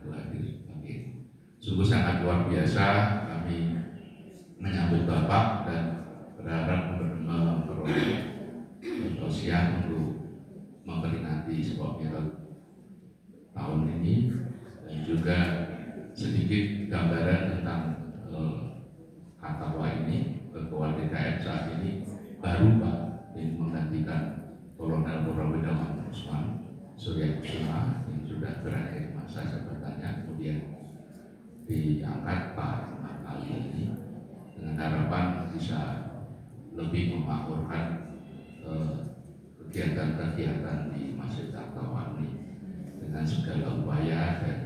untuk hadir pagi ini. Sungguh sangat luar biasa kami menyambut Bapak dan berharap memperoleh tausiah untuk memperingati sebuah Mi'raj tahun ini, dan juga sedikit gambaran tentang Hatawah ini. Ketua DKM saat ini baru Pak yang menggantikan Kolonel Purnawirawan Usman Surya Kusuma yang sudah berakhir masa jabatannya, kemudian diangkat Pak kali ini dengan harapan bisa lebih memakmurkan kegiatan-kegiatan di Masjid Hatawah ini dengan segala upaya dan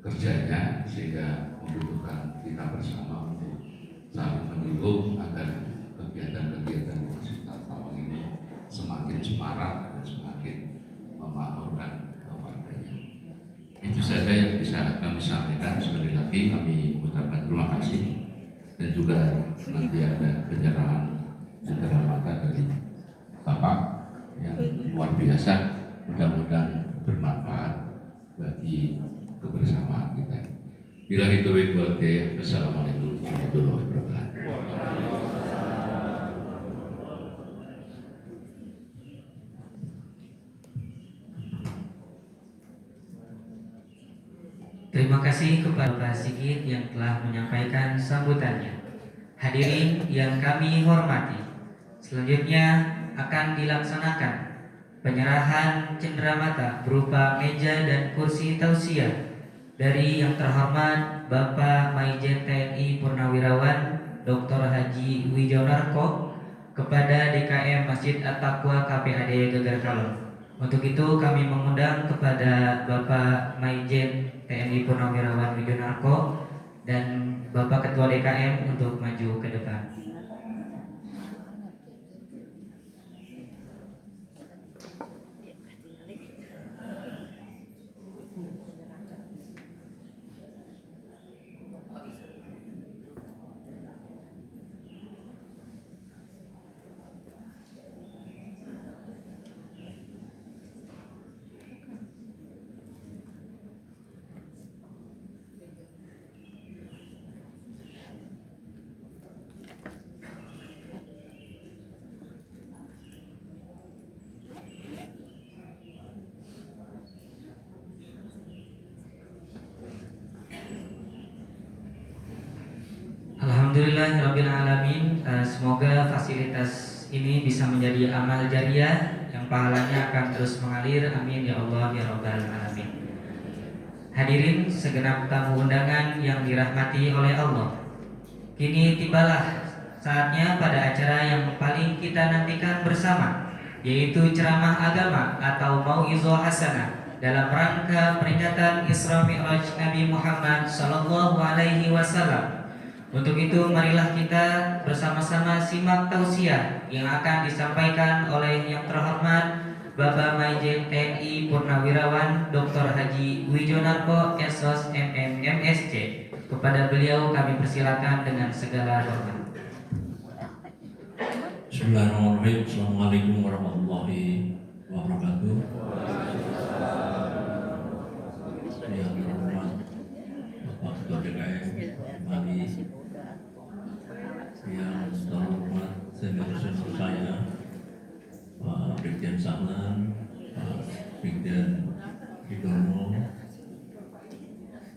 kerjanya, sehingga membutuhkan kita bersama untuk saling mendukung agar kegiatan-kegiatan di Masjid Hatawah ini semakin semarak dan semakin memakmurkan warganya. Itu saja yang bisa kami sampaikan. Sekali lagi kami mengucapkan terima kasih, dan juga nanti ada penyerahan cendera mata dari Bapak yang luar biasa, mudah-mudahan bermanfaat bagi kebersamaan kita. Bila itu wabillahi, wassalamualaikum warahmatullahi wabarakatuh. Terima kasih kepada Pak Sigit yang telah menyampaikan sambutannya. Hadirin yang kami hormati, selanjutnya akan dilaksanakan penyerahan cenderamata berupa meja dan kursi tausiah dari yang terhormat Bapak Maijen TNI Purnawirawan Dr. Haji Wijonarko kepada DKM Masjid At-Taqwa KPAD Geger Kalong. Untuk itu kami mengundang kepada Bapak Maijen TNI Purnawirawan Wijonarko dan Bapak Ketua DKM untuk maju ke depan. Alhamdulillahirrabbilalamin. Semoga fasilitas ini bisa menjadi amal jariah yang pahalanya akan terus mengalir. Amin ya Allah ya Rabbal alamin. Hadirin segenap tamu undangan yang dirahmati oleh Allah, kini tibalah saatnya pada acara yang paling kita nantikan bersama, yaitu ceramah agama atau mau'izah hasanah dalam rangka peringatan Isra Mi'raj Nabi Muhammad sallallahu alaihi wasallam. Untuk itu marilah kita bersama-sama simak tausiah yang akan disampaikan oleh yang terhormat Bapak Maijen TNI Purnawirawan Dr. Haji Wijonarko SOS MM MSC. Kepada beliau kami persilakan dengan segala hormat. Bismillahirrahmanirrahim. Assalamualaikum warahmatullahi wabarakatuh. Yang terhormat Bapak Ketua DKM, Mali, yang terhormat senior-senior saya, Pak Brigjen Sahlan, Pak Brigjen Hidono,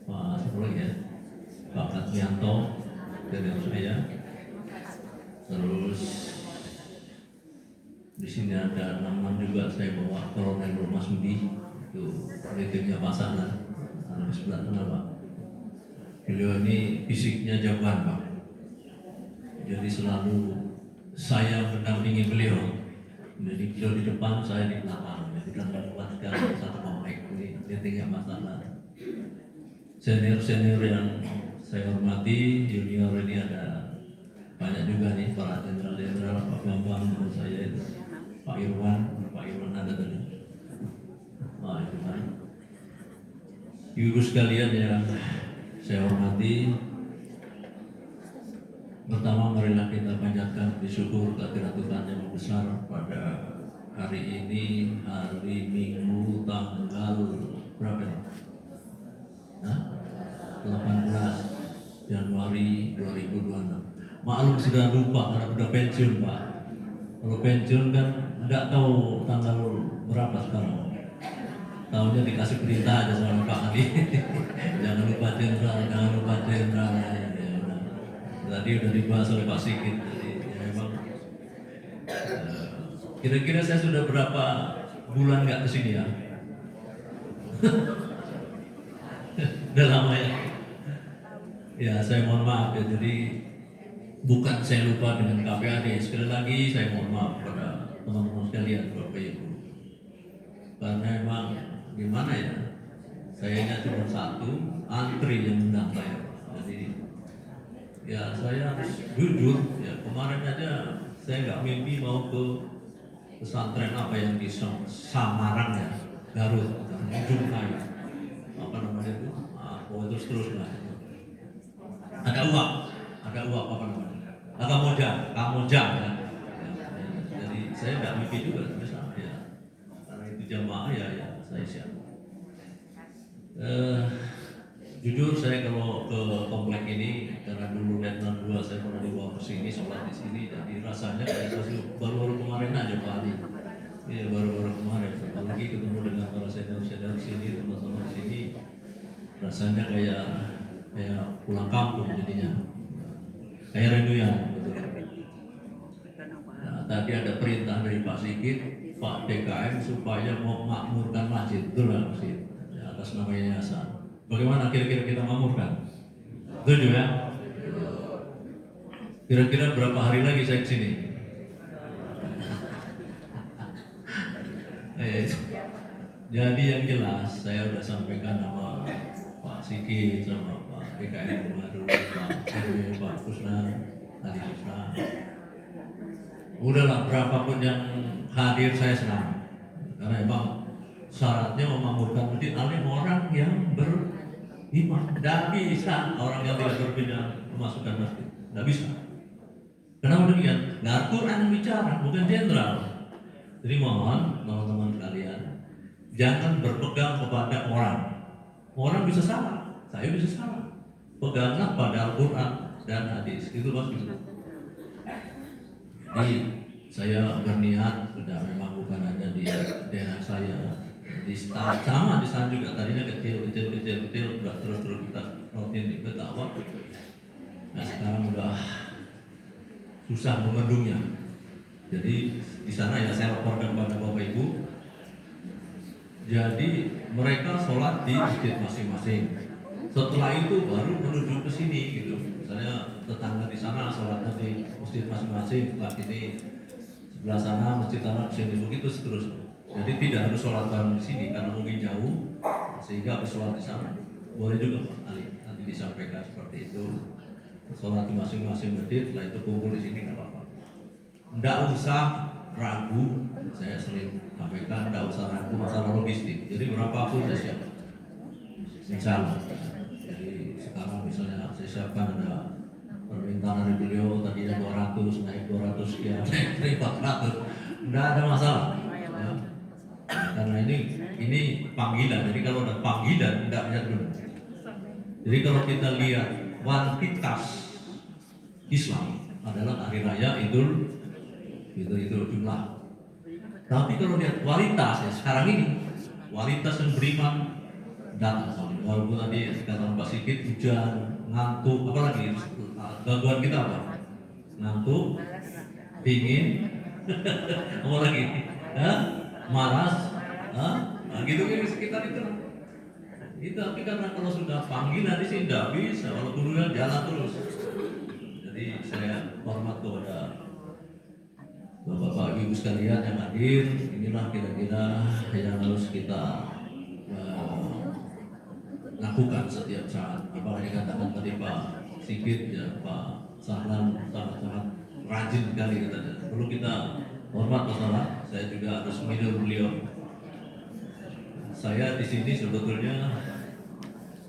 Pak Pak Katmianto, senior saya. Terus di sini ada nama juga saya bawa Kolonel Masudi, itu leadingnya Pak Sahlan, di sebelah sana Pak. Beliau ini fisiknya jagoan Pak. Jadi selalu saya mendampingi beliau. Jadi beliau di depan, saya di belakang. Jadi kita mendapatkan satu komplek ini leadingnya Pak Sahlan. Senior-senior yang saya hormati, junior ini ada banyak juga nih, para jenderal-jenderal, Pak Bambang, menurut saya itu Pak Irwan ada tadi. Wah, itu kan. Ibu sekalian yang saya hormati, pertama marilah kita panjatkan bersyukur kehadirat Tuhan yang besar pada hari ini, hari Minggu tanggal berapa ya? Hah? 18 Januari 2026. Maklum sudah lupa karena udah pensiun Pak. Kalau pensiun kan nggak tahu tanggal berapa sekarang. Tahunya dikasih perintah aja sama Pak Ali. Jangan lupa jenderal, jangan lupa jenderal. Ya, udah. Tadi udah dibahas oleh Pak Sigit. Jadi ya memang kira-kira saya sudah berapa bulan nggak kesini ya? Udah lama ya. Ya saya mohon maaf ya. Jadi bukan saya lupa dengan KPAD. Sekali lagi saya mohon maaf kepada teman-teman sekalian, Bapak Ibu. Karena emang gimana ya? Sayanya cuma satu, antri yang undang saya. Jadi ya saya harus jujur. Ya kemarin aja saya nggak mimpi mau ke pesantren apa yang di Samarang ya, Garut, ujung kayu. Apa namanya itu? Terus lah. Ada uang apa namanya? Kamojang ya. Jadi saya nggak mimpi juga sama ya. Karena itu jamaah ya saya siap. Jujur saya kalau ke komplek ini karena dulu Letnan 2 saya pernah dibawa ke sini sholat di sini, jadi rasanya kayak baru kemarin aja Pak Ali. Iya baru kemarin. Apalagi ketemu dengan para senior di sini, teman-teman di sini, rasanya kayak pulang kampung jadinya. Kayak rinduan. Nah, tadi ada perintah dari Pak Sigit, Pak DKM supaya mau makmurkan masjid, betul nggak masjid? Ya, atas nama yayasan. Bagaimana kira-kira kita makmurkan? Setuju ya? Kira-kira berapa hari lagi saya kesini? Jadi yang jelas saya udah sampaikan sama Pak Sigit, sama Pak DKM kemarin, Pak Kusnan, Ali Kusnan. Udahlah berapapun yang hadir saya senang. Karena emang syaratnya memakmurkan masjid oleh orang yang beriman. Tidak bisa orang yang tidak berbeda memasukkan masjid. Tidak bisa. Kenapa demikian? Nah, Al-Quran yang bicara, bukan jenderal. Jadi mohon teman-teman sekalian, jangan berpegang kepada orang. Orang bisa salah, saya bisa salah. Peganglah pada Al-Quran dan hadis. Itu maksudnya. Jadi saya berniat sudah memang bukan ada di daerah saya. Di sama di sana juga tadinya kecil udah terus kita rutin di Betawa. Nah sekarang udah susah membendungnya. Jadi di sana ya saya laporkan pada Bapak Ibu. Jadi mereka sholat di masjid masing-masing. Setelah itu baru menuju ke sini gitu. Misalnya tetangga di sana sholatnya di masjid masing-masing, setelah ini sebelah sana masjid tanah di sini begitu seterusnya. Jadi tidak harus sholat bareng di sini karena mungkin jauh, sehingga harus sholat di sana. Boleh juga Pak Ali nanti disampaikan seperti itu. Sholat di masing-masing masjid, setelah itu kumpul di sini nggak apa-apa. Nggak usah ragu, saya sering sampaikan nggak usah ragu masalah logistik. Jadi berapapun saya siap. Misalnya, jadi sekarang misalnya saya siapkan ada permintaan dari beliau tadi ada 200, naik 200 sekian, naik 400, nggak ada masalah. Ya. Karena ini panggilan, jadi kalau ada panggilan nggak bisa dulu. Jadi kalau kita lihat kuantitas Islam adalah hari raya Idul jumlah. Tapi kalau lihat kualitas ya sekarang ini kualitas yang beriman datang. Walaupun tadi kata Pak Sigit hujan, ngantuk, apalagi gangguan kita apa? Ngantuk, dingin, apa lagi? Malas, nah, gitu kan di sekitar itu. Itu tapi karena kalau sudah panggilan di sini tidak bisa, kalau duluan jalan terus. Jadi saya hormat kepada Bapak Ibu sekalian yang hadir. Inilah kira-kira yang harus kita lakukan setiap saat. Apa yang dikatakan tadi Pak Sigit ya Pak Sahlan sangat rajin sekali katanya. Perlu kita hormat masalah. Saya juga harus minum beliau. Saya di sini sebetulnya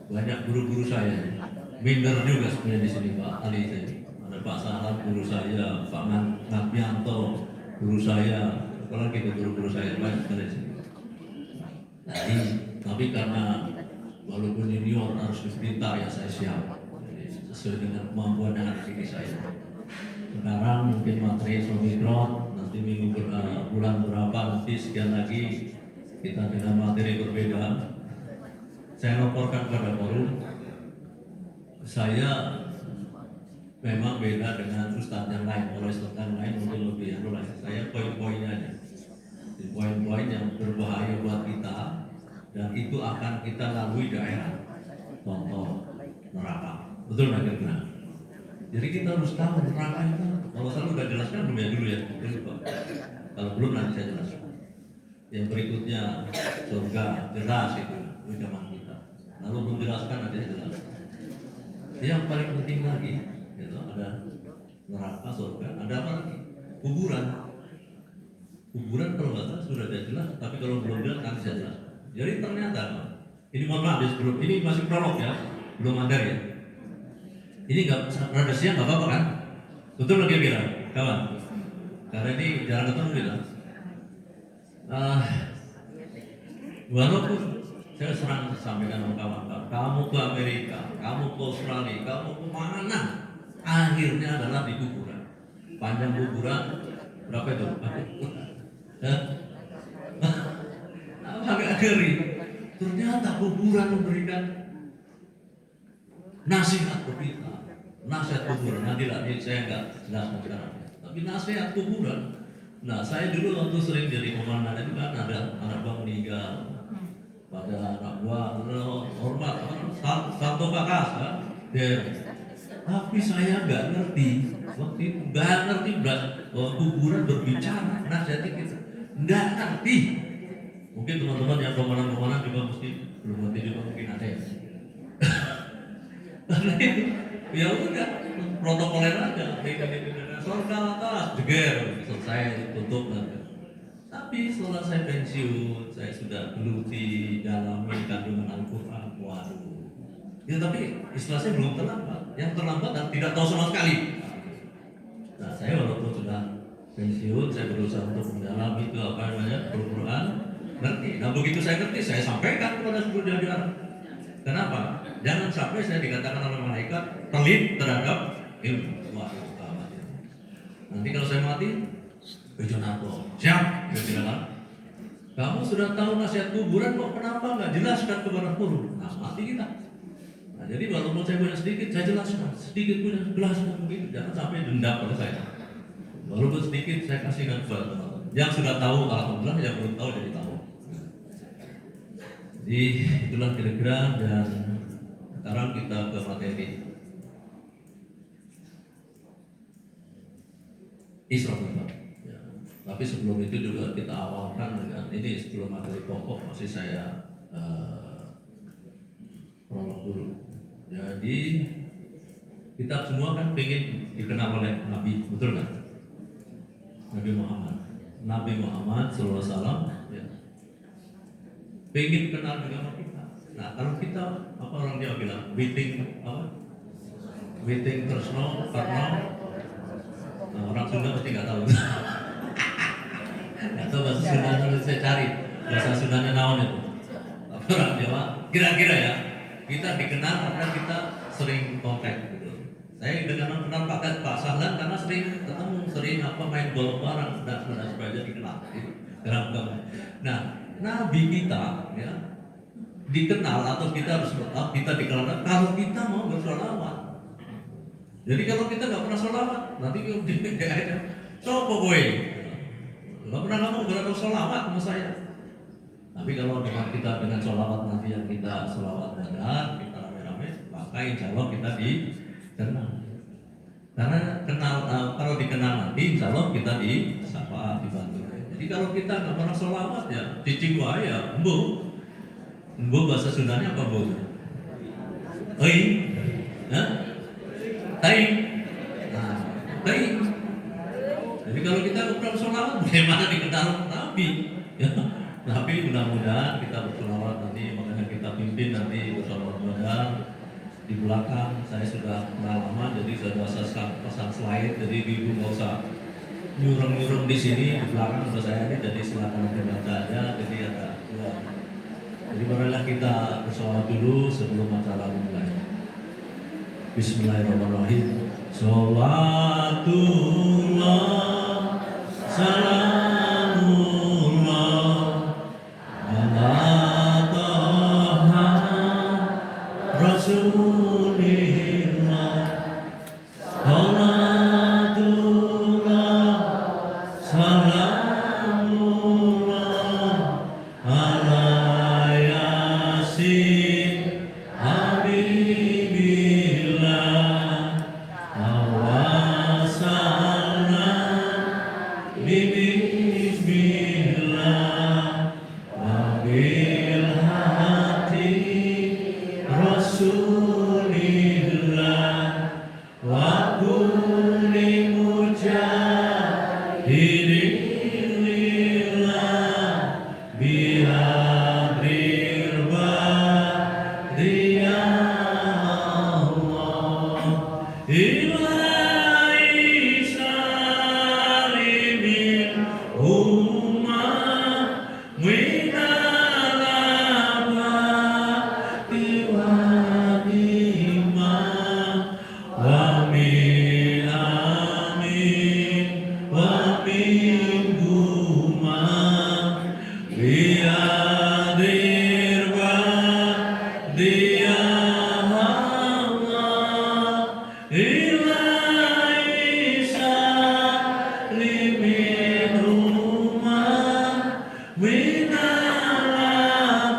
banyak guru-guru saya. Minder juga sebenarnya di sini Pak Ali saya. Ada Pak Sahlan guru saya, Pak Natmianto guru saya, apalagi itu guru-guru saya banyak sekali di sini. Jadi Tapi karena walaupun junior harus diperintah ya saya siap. Jadi sesuai dengan kemampuan yang ada di saya. Sekarang mungkin materi Omikron, nanti bulan berapa nanti sekian lagi kita dengan materi berbeda. Saya laporkan pada forum, saya memang beda dengan ustadz yang lain. Kalau ustadz yang lain mungkin lebih saya poin-poinnya aja. Poin-poin yang berbahaya buat kita dan itu akan kita lalui daerah. Contoh neraka, betul nggak kira-kira? Jadi kita harus tahu neraka itu. Kalau saya udah jelaskan belum ya dulu ya, kalau belum nanti saya jelaskan. Yang berikutnya surga jelas itu zaman kita. Lalu belum jelaskan nanti saya jelaskan. Yang paling penting lagi, itu ada neraka, surga, ada apa lagi? Kuburan. Kuburan kalau nggak salah sudah jelas, tapi kalau belum jelas nanti saya jelaskan. Jadi ternyata ini mohon maaf ya sebelum ini masih prolog ya, belum materi ya. Ini nggak rada siang nggak apa-apa kan? Betul lagi bilang, kawan. Karena ini jarang ketemu kita. Walaupun saya sering sampaikan sama kawan-kawan, kamu ke Amerika, kamu ke Australia, kamu ke mana? Akhirnya adalah di kuburan. Panjang kuburan berapa itu? Agak ngeri. Ternyata kuburan memberikan nasihat ke kita. Nasihat kuburan, nanti saya nggak jelaskan sekarang. Tapi nasihat kuburan. Nah, saya dulu waktu sering jadi komandan itu kan ada anak gua meninggal, pada anak gua hormat, satu kakas kan, tapi saya nggak ngerti waktu itu, nggak ngerti bahwa kuburan berbicara, nasihat kita, nggak ngerti. Mungkin teman-teman yang komandan-komandan juga mesti belum ngerti juga mungkin ada ya. Karena itu ya udah protokoler aja, surga atas, jeger, selesai, tutup. Tapi setelah saya pensiun, saya sudah geluti dalami kandungan Al-Quran. Waduh. Ya tapi istilah saya belum terlambat. Yang terlambat dan tidak tahu sama sekali. Nah saya walaupun sudah pensiun, saya berusaha untuk mendalami itu apa namanya Al-Quran. Ngerti. Nah begitu saya ngerti, saya sampaikan kepada seluruh jajaran. Kenapa? Jangan sampai saya dikatakan oleh malaikat pelit terhadap ilmu. Waduh. Nanti kalau saya mati, Bejonato, siap, kan? Kamu sudah tahu nasihat kuburan kok kenapa nggak jelaskan kepada guru? Nah mati kita. Nah jadi walaupun saya punya sedikit, saya jelaskan. Sedikit punya jelaskan begitu, jangan sampai dendam pada saya. Walaupun sedikit saya kasihkan kepada teman-teman. Yang sudah tahu, alhamdulillah, yang belum tahu jadi tahu. Jadi itulah kira-kira dan sekarang kita ke materi. Isra Mi'raj. Ya. Tapi sebelum itu juga kita awalkan dengan ini sebelum materi pokok masih saya prolog dulu. Jadi kita semua kan ingin dikenal oleh Nabi, betul kan? Nabi Muhammad. Nabi Muhammad SAW ya. Pengen kenal dengan kita. Nah kalau kita apa orang Jawa bilang, waiting Tresno karena orang Sunda pasti nggak tahu. Nggak tahu bahasa Sunda, saya cari bahasa Sundanya naon itu. Tapi orang Jawa kira-kira ya kita dikenal karena kita sering kontak gitu. Saya dengan kenal Pak Sahlan karena sering ketemu, sering main golf bareng dan sebagainya dikenal. Nah, Nabi kita ya dikenal atau kita harus kita dikenal kalau kita mau bersolawat. Jadi kalau kita nggak pernah sholawat, nanti ada sopo boy, nggak pernah ngomong berapa sholawat sama saya. Tapi kalau dengan kita dengan sholawat nanti yang kita sholawat benar, kita rame-rame, maka insya Allah kita dikenal. Karena kenal kalau dikenal nanti, insya Allah kita disapa, dibantu. Jadi kalau kita nggak pernah sholawat ya, cicing gua ya, embu bahasa Sundanya apa bu? Oi, Taing. Nah, taing. Jadi kalau kita kurang sholawat, bagaimana dikenal Nabi? Ya, tapi mudah-mudahan kita bersolawat nanti, makanya kita pimpin nanti bersolawat badar. Di belakang saya sudah kenal lama, jadi sudah pasang slide, jadi ibu nggak usah nyurung-nyurung di sini, di belakang sudah saya ini, jadi silakan dibaca aja. Jadi ada Jadi marilah kita bersolawat dulu sebelum acara dimulai. Bismillahirrahmanirrahim. Sholatullah salamullah ala taha rasulillah. Sholatullah salamullah ala yasin habibillah awasalna bismillah wabil hati rasulillah wa kulli mujahidin lillah bihadrir badriya Allah ilahi salimin ummah minal abadi wa bima wa min amin wa min guma biadir badiya Allah ilahi salimin ummah minal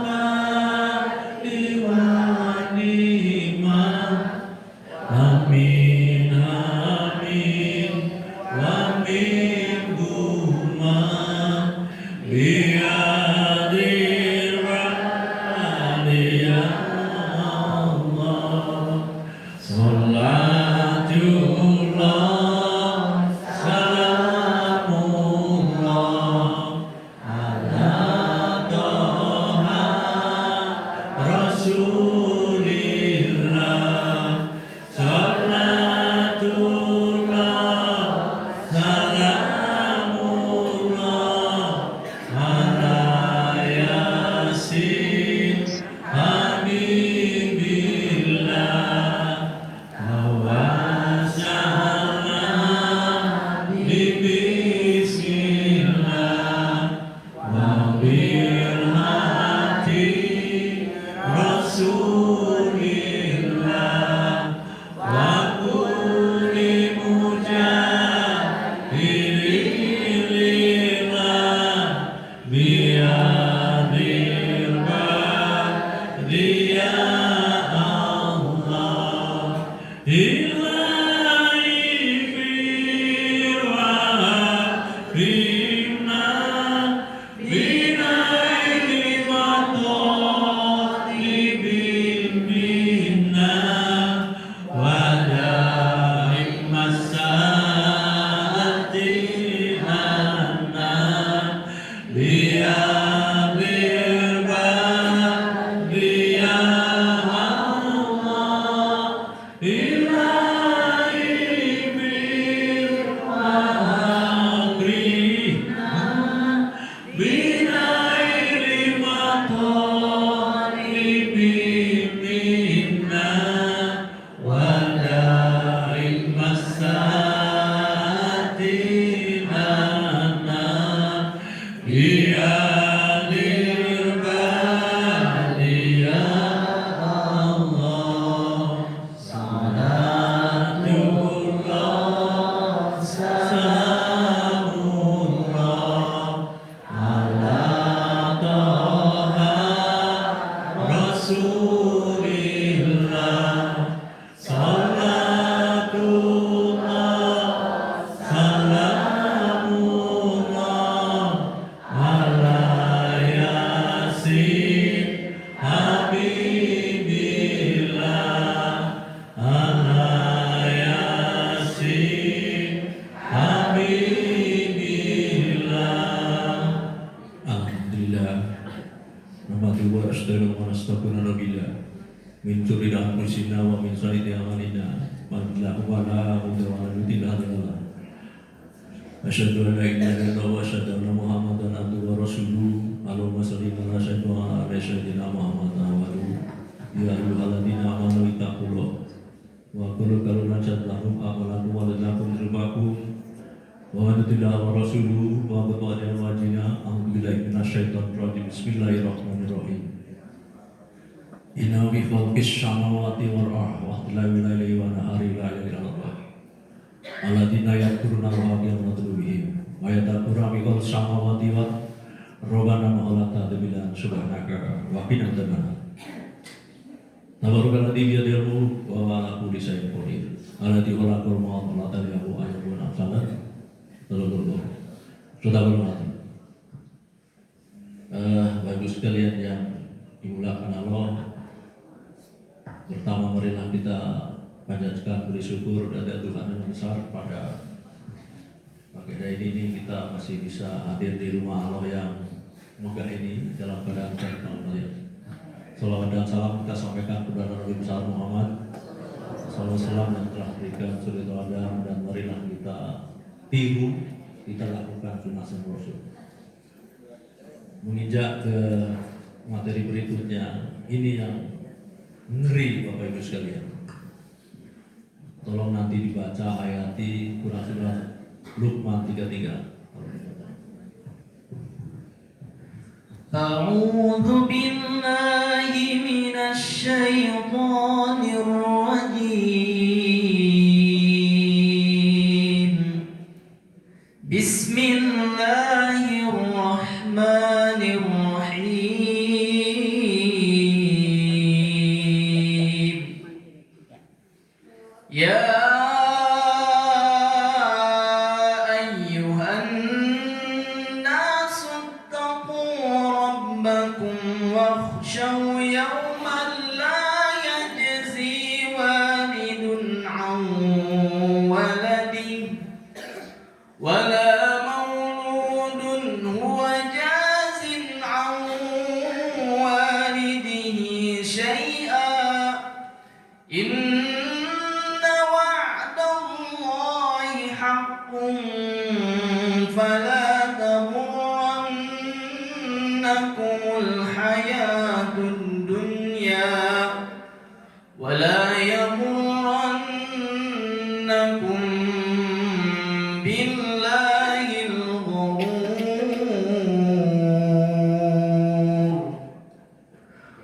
abadi wa nimah. Amin amin wa min guma biadir badiya Allah. Sholatullah salamullah ala taha rasulillah. Sholatullah salamullah ala yasin habibillah awasalna bismillah wabil hati rasulillah wa kulli mujahidin lillah biadir badiya Allah ilahi firwa bimna binaili matalibin minna wadaim masati anna biadir badiya Allah ilahi firwa binaili matalibin minna wadaim masati anna biadir badiya Allah. Salatullah salamullah ala taha rasulillah. Salatullah salamullah ala yasin habibillah ala yasin habibillah. Alhamdulillah. Rahmatullahi wa astaghfirullaha wa astaghfirullah min syurri anfusina wa min sayyiati a'malina. Allahu la ilaha illa huwa. Asyhadu an la ilaha illallah wa asyhadu anna Muhammadan abduhu wa rasuluh. Allahumma shalli ala sayyidina Muhammad wa ya ayyuhalladzina amanu ittaqullaha wa qulu qawlan sadaqakum amalakum wa lanakum rizqakum wa atillaha wa rasuluhu wa qadana wajina a'udzu billahi minasyaitonir rajim. Bismillahirrahmanirrahim. Inna fi khalqis samawati wal ardi wa ikhtilafil laili wan nahari la ilaha illallah. Alladzina yadhkuruna Allaha qiyaman wa qu'udan wa yatafakkaruna fi khalqis samawati wal ardi Rabbana ma khalaqta bilan subhanaka wa qina adzabannar. Tabarakal ladzi bi yadihi al-mulk wa huwa ala kulli syai'in qadir. Alladzi khalaqal mauta wal hayata liyabluwakum ayyukum ahsanu amala. Sudah bermati. Bapak sekalian yang dimuliakan Allah, pertama marilah kita panjatkan beri syukur kepada Tuhan yang besar pada pagi hari ini kita masih bisa hadir di rumah Allah yang megah ini dalam keadaan sehat walafiat. Salawat dan salam kita sampaikan kepada Nabi besar Muhammad SAW yang telah berikan suri teladan, dan marilah kita tiru, kita lakukan sunnah Rasul. Menginjak ke materi berikutnya, ini yang ngeri Bapak Ibu sekalian. Tolong nanti dibaca hayati Quran surah Luqman 33. A'udzu billahi minasy syaithanir rajim. Bismillahirrahmanirrahim. Ya واخشوا يوما لا يجزي والد عن ولده ولا مولود هو جاز عن والده شيئا إن وعد الله حق فلا تغرنكم الحياة الدنيا ولا يغرنكم بالله الغرور.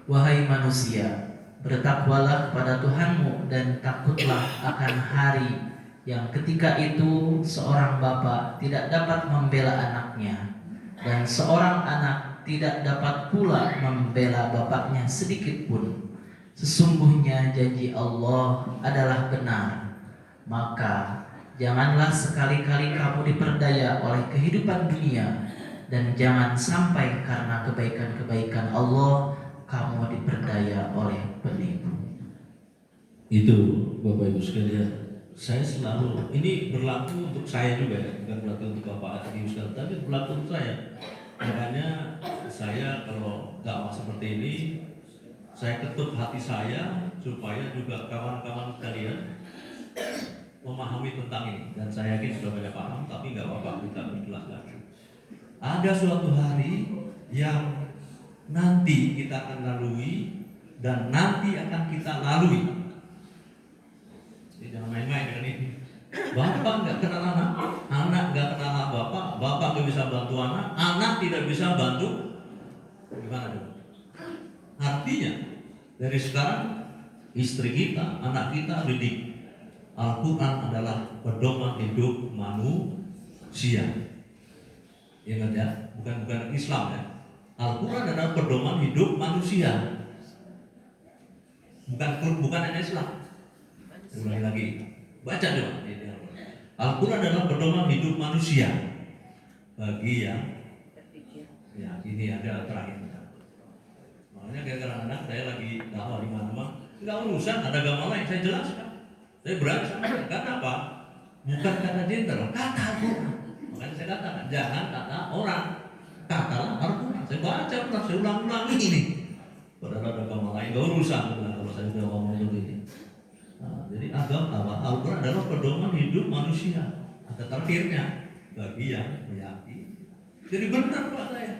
Wahai manusia, bertakwalah kepada Tuhanmu dan takutlah akan hari yang ketika itu seorang bapa tidak dapat membela anaknya dan seorang anak tidak dapat pula membela bapaknya sedikit pun. Sesungguhnya janji Allah adalah benar. Maka janganlah sekali-kali kamu diperdaya oleh kehidupan dunia, dan jangan sampai karena kebaikan-kebaikan Allah kamu diperdaya oleh penipu. Itu Bapak Ibu sekalian, saya selalu, ini berlaku untuk saya juga ya, bukan berlaku untuk Bapak Ibu sekalian, tapi berlaku untuk saya. Makanya saya kalau dakwah seperti ini, saya ketuk hati saya supaya juga kawan-kawan sekalian memahami tentang ini. Dan saya yakin sudah banyak paham, tapi nggak apa-apa, kita menjelaskan. Ada suatu hari yang nanti kita akan lalui dan nanti akan kita lalui. Jadi jangan main-main dengan ini. Bapak nggak kenal anak, anak nggak kenal bapak, bapak nggak bisa bantu anak, anak tidak bisa bantu. Gimana dong? Artinya dari sekarang istri kita, anak kita didik. Al-Quran adalah pedoman hidup manusia. Ingat ya, bukan Islam ya. Al-Quran adalah pedoman hidup manusia. Bukan hanya Islam. Ulangi lagi. Baca coba. Al-Quran adalah pedoman hidup manusia. Bagi yang ya ini ada terakhir. Makanya kadang-kadang saya lagi dakwah di mana-mana, nggak urusan ada agama lain, saya jelaskan. Saya berani sampaikan. Karena apa? Bukan kata gender, kata Al-Quran. Makanya saya katakan jangan kata orang, katalah Al-Quran. Saya baca pernah, saya ulang-ulang ini. Padahal ada agama lain, nggak urusan kalau saya sudah ngomong seperti ini. Nah, jadi agama Al-Quran adalah pedoman hidup manusia. Ada terakhirnya bagi yang meyakini. Jadi benar Pak saya.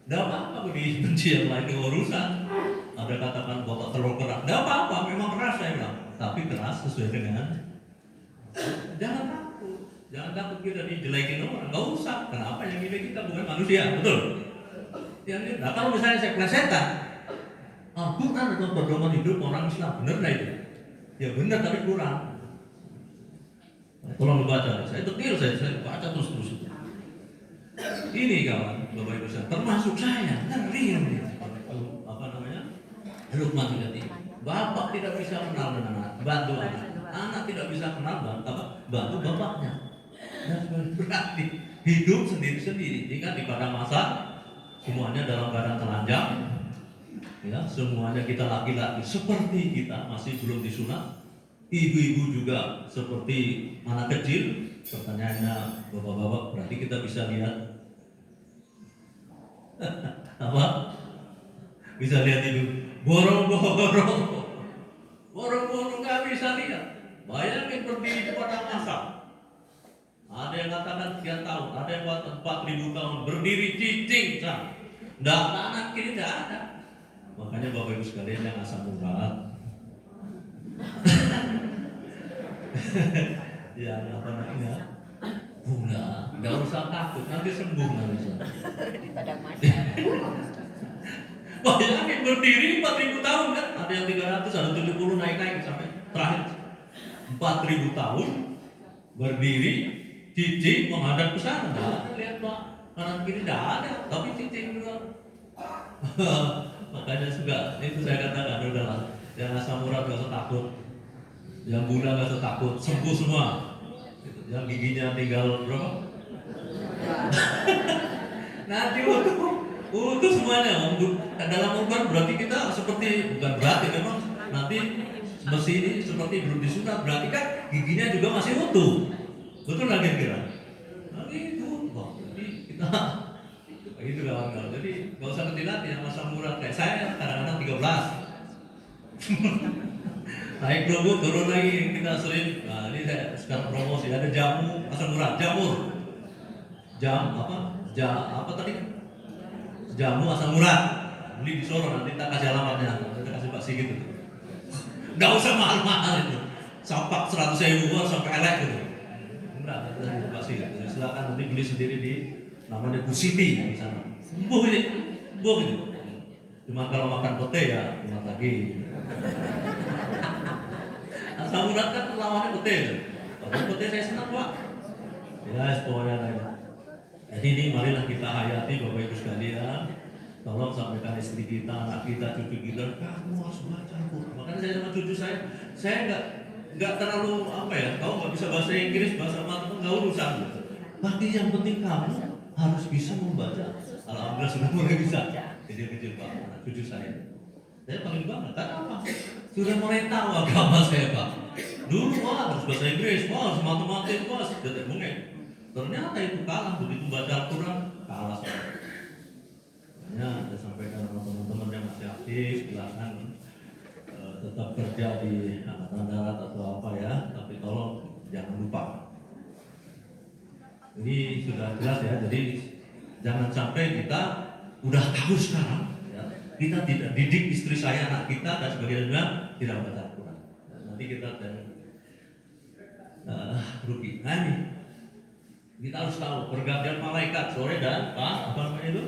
Tidak apa-apa benci yang lain itu urusan. Ada katakan bapak terlalu keras, tidak apa-apa, memang keras saya bilang. Tapi keras sesuai dengan. Jangan takut kita dijelekin orang, nggak usah. Kenapa yang ini kita bukan manusia, betul? Nah kalau misalnya saya plesetan, Al-Quran adalah pedoman hidup orang Islam, benar nggak itu? Ya benar tapi kurang. Tolong dibaca, saya detail, saya baca terus. Ini kawan, Bapak Ibu saya, termasuk saya, ngeri ini. Apa namanya? Lukman tadi. Bapak tidak bisa kenal dengan anak, bantu anak tidak bisa kenal bantu bapaknya. Dan berarti hidup sendiri-sendiri. Jika di pada masa semuanya dalam keadaan telanjang, ya semuanya kita laki-laki seperti kita masih belum disunat. Ibu-ibu juga seperti anak kecil. Pertanyaannya, bapak-bapak, berarti kita bisa lihat apa? Bisa lihat itu borong-borong nggak bisa lihat. Bayangin berdiri di padang asap. Ada yang katakan sekian tahun, ada yang katakan 4.000 tahun berdiri cicing, nggak kanan kiri nggak ada. Makanya Bapak Ibu sekalian yang asam urat, ya apa namanya, bunga, nggak usah takut, nanti sembuh nanti. Bayangin berdiri 4.000 tahun kan, ada yang 300, ada 70 naik sampai terakhir 4.000 tahun berdiri cicing menghadap ke sana. Nah, lihat Pak, kanan kiri tidak ada, tapi cicing juga. Makanya juga itu saya katakan udahlah, yang asam urat gak usah takut, yang gula gak usah takut, sembuh semua. Yang giginya tinggal berapa? Nanti utuh semuanya. Dalam umur berarti kita seperti, bukan berarti memang nanti mesin ini seperti belum disunat, berarti kan giginya juga masih utuh. Betul lah kira-kira. Nah itu, jadi kita itu kawan-kawan. Jadi nggak usah kecil hati yang asam urat kayak saya kadang-kadang 13. Naik dulu turun lagi kita sering. Nah ini saya sekarang promosi ada jamu asam urat, apa tadi? Jamu asam urat. Beli di Solo, nanti kita kasih alamatnya, kita kasih Pak Sigit itu. Nggak usah mahal-mahal itu. Sampak 100.000 sampai elek gitu. Enggak, dari Pak Sigit. Silakan nanti beli sendiri di namanya Bu Siti di sana. Sembuh ini. Cuma kalau makan pote ya cuma lagi. Asam urat kan lawannya pote. Kalau pote saya senang Pak. Ya, pokoknya lain. Jadi ini marilah kita hayati Bapak Ibu sekalian. Tolong sampaikan istri kita, anak kita, cucu kita, kamu harus baca Al-Quran. Makanya saya sama cucu saya nggak terlalu apa ya, kamu nggak bisa bahasa Inggris, bahasa Mandarin nggak urusan. Tapi yang penting kamu harus bisa membaca. Alhamdulillah sudah mulai bisa. Kecil Pak, anak cucu saya paling bangga. Kenapa? Sudah mulai tahu agama saya Pak. Dulu harus bahasa Inggris, harus matematik, harus tidak mungkin. Ternyata itu kalah begitu baca Al-Quran, kalah saya. Ya, saya sampaikan sama teman-teman yang masih aktif, silakan tetap kerja di Angkatan Darat atau apa ya, tapi tolong jangan lupa. Ini sudah jelas ya, jadi jangan sampai kita udah tahu sekarang, ya, kita tidak didik istri saya, anak kita dan sebagainya tidak baca Al-Quran. Nanti kita rugi. Nah ini kita harus tahu pergantian malaikat sore dan apa namanya itu?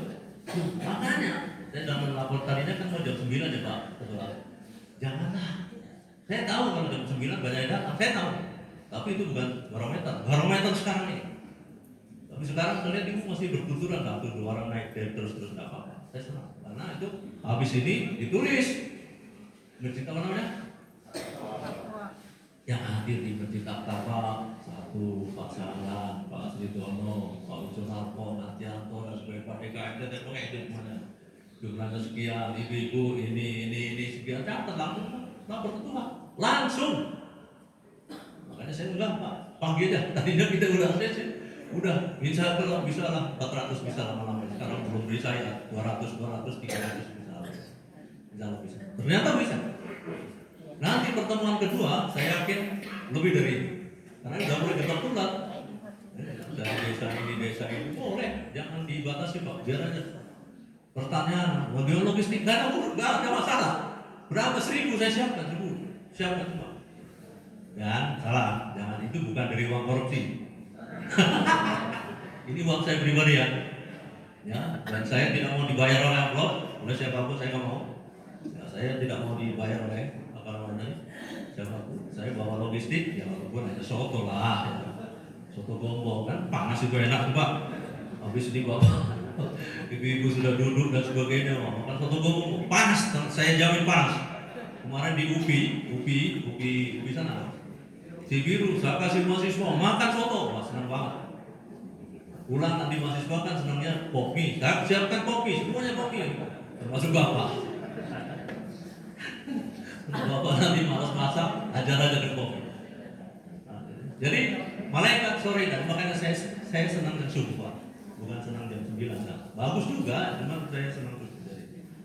Makanya saya dalam lapor tadinya kan mau jam 9 ya Pak Ketua. Janganlah. Saya tahu kalau jam 9 banyak datang, saya tahu. Tapi itu bukan barometer sekarang ini. Tapi sekarang saya lihat ibu masih bertuturan, satu dua orang naik terus enggak apa-apa. Saya senang karena itu habis ini ditulis. Bercerita apa namanya? Yang hadir di bercerita apa? Satu Pak Salah, Pak Sri Dono, Pak Ujo Narko, Nantianto, dan sebagainya, Pak DKM, dan pengedit mana? Jumlahnya sekian, ibu-ibu ini sekian, catat lapor ketua, langsung. Makanya saya bilang Pak, pagi aja. Tadinya kita udah bisa lah 400 bisa lama-lama. Sekarang belum bisa ya 200, 300 bisa lebih. Ternyata bisa. Nanti pertemuan kedua saya yakin lebih dari ini. Karena sudah mulai ketertular. Dari desa ini boleh, jangan dibatasi Pak, biar aja. Pertanyaan, bagaimana logistik? Nggak ada masalah. Berapa 1.000 saya siapkan, 1.000. Siapkan semua. Dan salah, jangan itu bukan dari uang korupsi. Ini uang saya pribadi ya. Ya, dan saya tidak mau dibayar oleh amplop, oleh siapapun saya nggak mau. Ya, saya tidak mau dibayar oleh apa namanya siapapun. Saya bawa logistik, ya walaupun hanya soto lah, ya. Soto gombong kan panas itu enak tuh Pak. Habis dibawa, ibu-ibu sudah duduk dan sebagainya, makan soto gombong panas, saya jamin panas. Kemarin di UPI sana, Cibiru, saya kasih mahasiswa makan soto, wah senang banget. Pulang nanti mahasiswa kan senangnya kopi, saya siapkan kopi, semuanya kopi, termasuk bapak. Bapak nanti malas masak, ajar aja ke kopi. Jadi malaikat sore dan makanya saya senang jam subuh Pak, bukan senang jam 9. Nah, bagus juga, cuma saya senang subuh.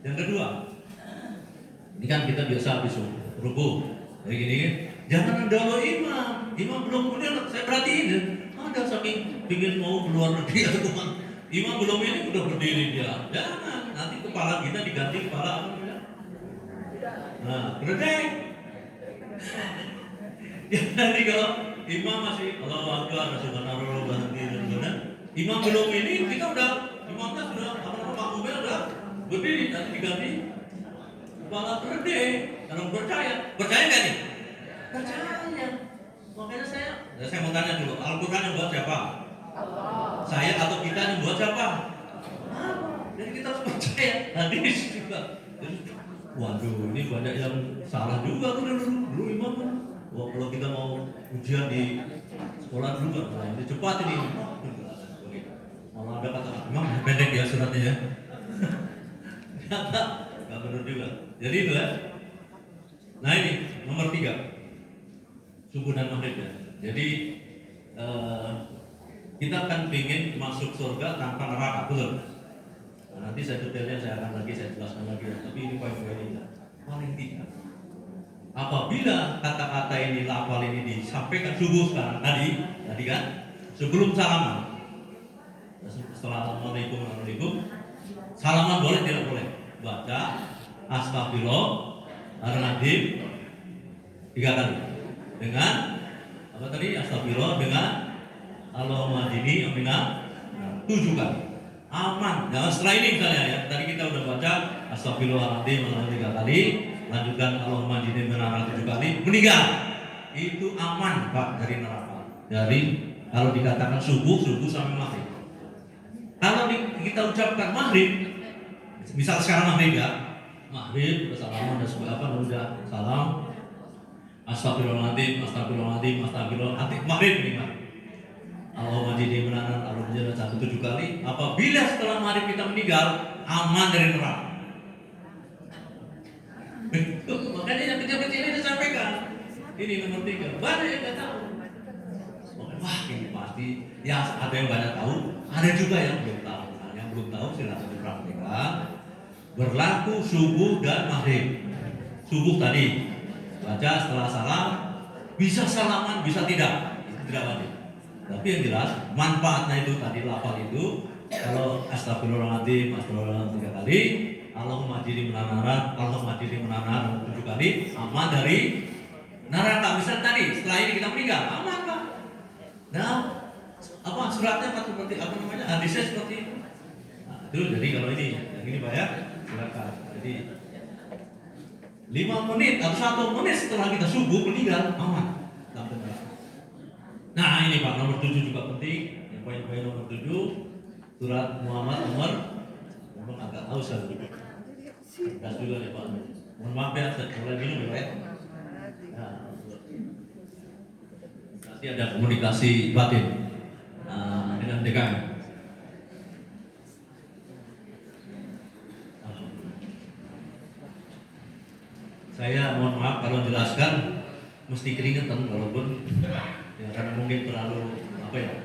Yang kedua, ini kan kita biasa habis ruku, kayak gini, jangan dahulu imam belum kemudian saya perhatiin. Ada saking ingin mau keluar negeri atau kemana, imam belum ini udah berdiri dia. Jangan, nanti kepala kita diganti kepala apa namanya? Nah, berdiri. Ya, nanti kalau imam masih Allahu Akbar, subhanallah, berhenti dan benar. Imam belum ini, kita udah imamnya sudah apa namanya makmumnya udah berdiri, nanti diganti kepala berdiri. Kalau percaya nggak nih? Percaya. Makanya saya mau tanya dulu, Al-Quran yang buat siapa? Allah. Saya atau kita yang buat siapa? Allah. Jadi kita harus percaya. Hadis juga. Waduh, ini banyak yang salah juga tuh dulu imam kan. Wah, kalau kita mau ujian di sekolah dulu kan, ini cepat ini. Malah ada kata, imam pendek ya suratnya ya. Ternyata nggak benar juga. Jadi itu ya. Nah ini nomor 3. Subuh dan maghrib ya. Jadi kita akan ingin masuk surga tanpa neraka, betul? Nah, nanti saya detailnya saya jelaskan lagi. Tapi ini poin-poin ini paling tidak. Apabila kata-kata ini, lafal ini disampaikan subuh sekarang tadi kan, sebelum salaman, setelah assalamualaikum, salaman boleh tidak boleh? Baca astagfirullahaladzim 3 kali. Dengan apa tadi? Astagfirullah dengan Allahumma jini amina 7 kali. Aman. Nah, setelah ini misalnya ya, tadi kita udah baca astagfirullahaladzim 3 kali, lanjutkan Allahumma jini amina 7 kali, meninggal. Itu aman Pak dari neraka. Dari kalau dikatakan subuh sampai maghrib. Kalau kita ucapkan maghrib, misal sekarang maghrib ya, maghrib udah salaman dan sebagainya, udah salam. Astagfirullahaladzim, maghrib ini Pak. Allahumma jini menanan, Allahumma jini 7 kali. Apabila setelah maghrib kita meninggal, aman dari neraka. Makanya yang kecil-kecil ini disampaikan. Ini nomor 3. Banyak yang nggak tahu. Wah ini pasti. Ya ada yang banyak tahu, ada juga yang belum tahu. Nah, yang belum tahu silakan dipraktikkan. Berlaku subuh dan maghrib. Subuh tadi baca setelah salam, bisa salaman, bisa tidak, itu tidak wajib. Tapi yang jelas manfaatnya itu tadi lafal itu, kalau astagfirullahaladzim 3 kali, Allahumma jini menanan 7 kali, aman dari neraka. Misal tadi setelah ini kita meninggal, aman Pak. Nah, apa suratnya seperti apa namanya? Hadisnya seperti itu. Nah, itu jadi kalau ini yang ini Pak ya, silakan. Jadi 5 menit atau 1 menit setelah kita subuh meninggal, aman. Nah ini Pak, nomor 7 juga penting. Yang poin-poin nomor 7, surat Muhammad nomor agak haus saya juga. Gas juga nih Pak. Mohon maaf ya, saya mulai minum ya Pak. Nah, nanti ada komunikasi batin dengan DKM. Saya mohon maaf kalau jelaskan mesti keringetan walaupun ya karena mungkin terlalu apa ya.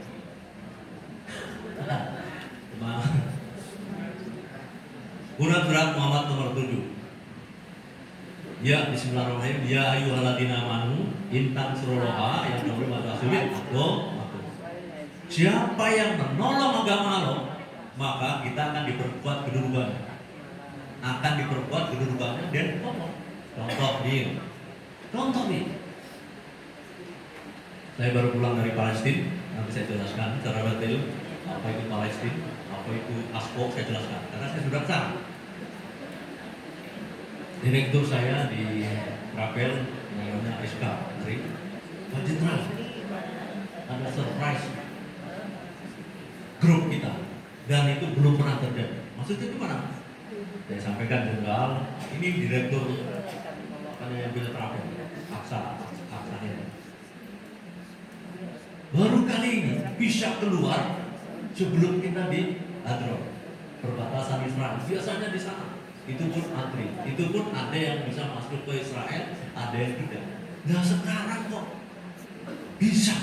Surat Muhammad nomor 7. Ya bismillahirrahmanirrahim. Ya ayyuhalladzina amanu in tansurullaha yang nomor sulit atau siapa yang menolong agama Allah maka kita akan diperkuat kedudukan. akan diperkuat kedudukannya dan contoh nih. Saya baru pulang dari Palestina, nanti saya jelaskan secara detail apa itu Palestina, apa itu ASPO, saya jelaskan karena saya sudah kesana. Direktur saya di Rapel namanya SK dari Pak Jenderal, ada surprise grup kita dan itu belum pernah terjadi. Maksudnya itu mana? Saya sampaikan Jenderal, ini direktur yang bilang Rapel, aksanya. Baru kali ini bisa keluar sebelum kita di Hadron, perbatasan Israel. Biasanya di sana itu pun antri, itu pun ada yang bisa masuk ke Israel, ada yang tidak. Nah sekarang kok bisa?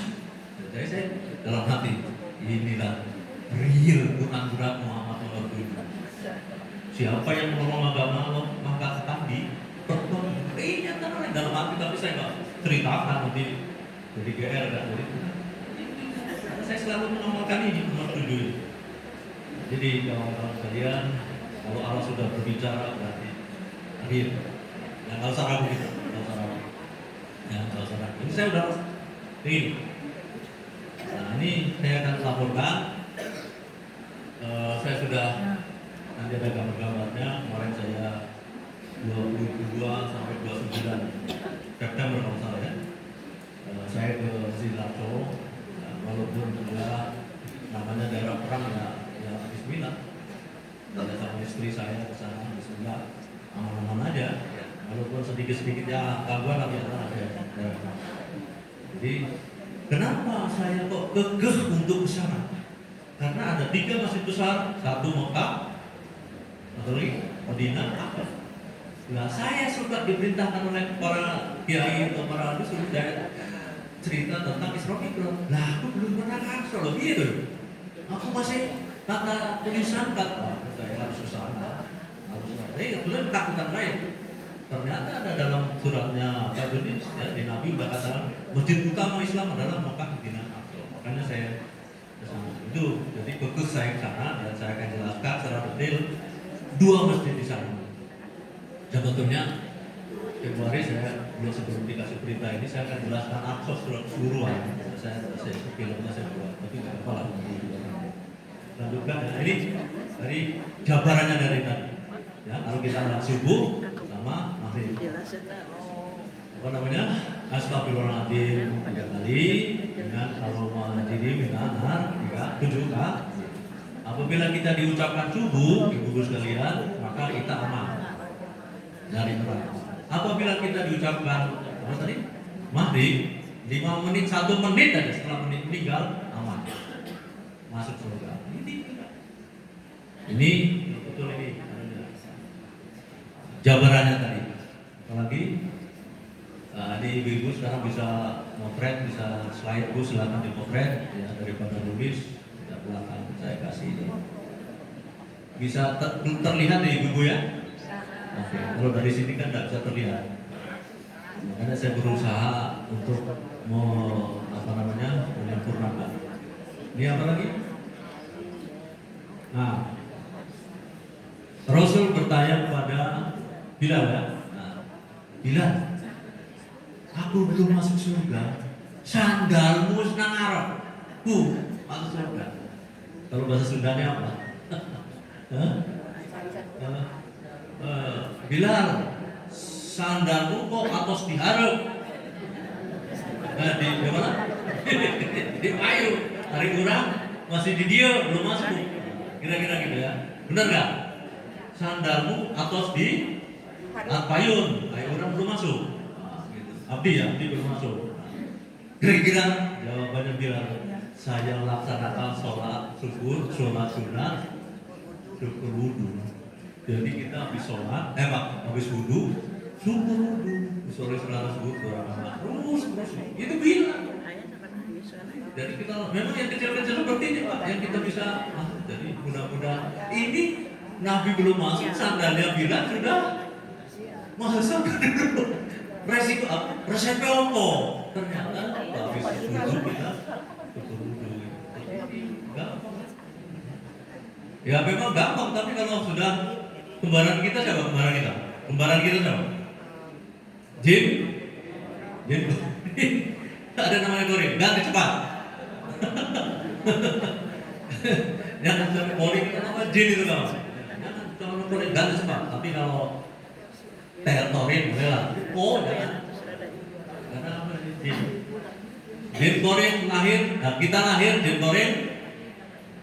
Jadi saya dalam hati, inilah real anugerah Muhammad SAW. Siapa yang menolong agama Allah maka akan dipertolong. Nyata dalam hati, tapi saya nggak ceritakan nanti jadi GR kan. Saya selalu mengamalkan ini nomor 7. Jadi kawan-kawan sekalian, kalau Allah sudah berbicara berarti real. Ya nggak usah ragu gitu, nggak usah ragu. Ya nggak usah ragu. Ini saya udah real. Nah ini saya akan laporkan. Saya sudah nanti ada gambar-gambarnya. Kemarin saya 22 sampai 29 September kalau salah ya. Saya ke Silarco. Walaupun juga namanya daerah perang ya bismillah. Saya sama istri saya ke sana bismillah, aman-aman aja. Walaupun sedikit-sedikit ya gangguan tapi ada. Jadi kenapa saya kok kekeh untuk ke sana? Karena ada 3 masjid besar, 1 Mekah, atau lagi Madinah, apa? Nah saya suka diperintahkan oleh para kiai atau para disuruh cerita tentang Isra Mi'raj. Lah aku belum pernah langsung loh gitu. Aku masih kata tulisan kata saya harus kesana, harus kemudian ketakutan lain. Ternyata ada dalam suratnya Pak Yunus ya, di Nabi berkata masjid utama Islam adalah Mekah Madinah. Makanya saya kesana. Itu jadi fokus saya ke sana dan saya akan jelaskan secara detail 2 masjid di sana. Sebetulnya Februari saya sebelum dikasih berita ini saya akan jelaskan aksos keseluruhan. Saya filmnya saya buat, tapi nggak apa lah. Lanjutkan. Nah, ini dari jabarannya dari tadi. Ya, kalau kita lihat subuh sama maghrib. Apa namanya? Astagfirullahaladzim 3 kali. Dengan Allahumma minanar 7 kali. Apabila kita diucapkan subuh, ibu-ibu sekalian, maka kita aman dari neraka. Apabila kita diucapkan apa tadi? Maghrib 5 menit, 1 menit aja setelah meninggal aman. Masuk surga. Ini betul ini. Jabarannya tadi. Apalagi ini ibu-ibu sekarang bisa motret, bisa slide bu, silakan dimotret ya, daripada nulis tidak belakang saya kasih ini. Bisa terlihat ya ibu-ibu ya? Oke, kalau dari sini kan tidak bisa terlihat. Makanya saya berusaha untuk menyempurnakan. Ini apa lagi? Nah, Rasul bertanya kepada Bilal ya. Nah, Bilal, aku belum masuk surga. Sandalmu senang arep. Masuk surga. Kalau bahasa Sundanya apa? Bilal, sandalmu kok atos diharap? Di mana? Di payu. Hari kurang masih di dia belum masuk. Kira-kira gitu ya. Benar nggak? Sandalmu atos di payun. Payu orang belum masuk. Nah, gitu. Abdi belum masuk. Kira-kira jawabannya Bilal, saya laksanakan sholat subuh, sholat sunat, syukur wudhu. Jadi kita habis sholat, habis wudhu, syukur wudhu, sore sholat subuh, terus, itu bilang. Jadi kita memang yang kecil-kecil seperti ini Pak, yang kita bisa masuk. Jadi mudah-mudahan ini Nabi belum masuk, sandalnya bilang sudah masuk dulu. Resiko apa? Resep apa? Ternyata habis wudhu kita syukur wudhu. Gampang. Ya memang gampang, tapi kalau sudah Kembaran kita siapa? Kembaran kita. Kembaran kita siapa? Jin. Jin. Ada namanya Korin. Ganti cepat. Jangan sampai Korin nama Jin itu kamu. Kalau Korin ganti cepat. Tapi kalau Torin boleh lah. Oh jangan. Karena apa? Jin. Jin Korin lahir. Nah, kita lahir. Jin Korin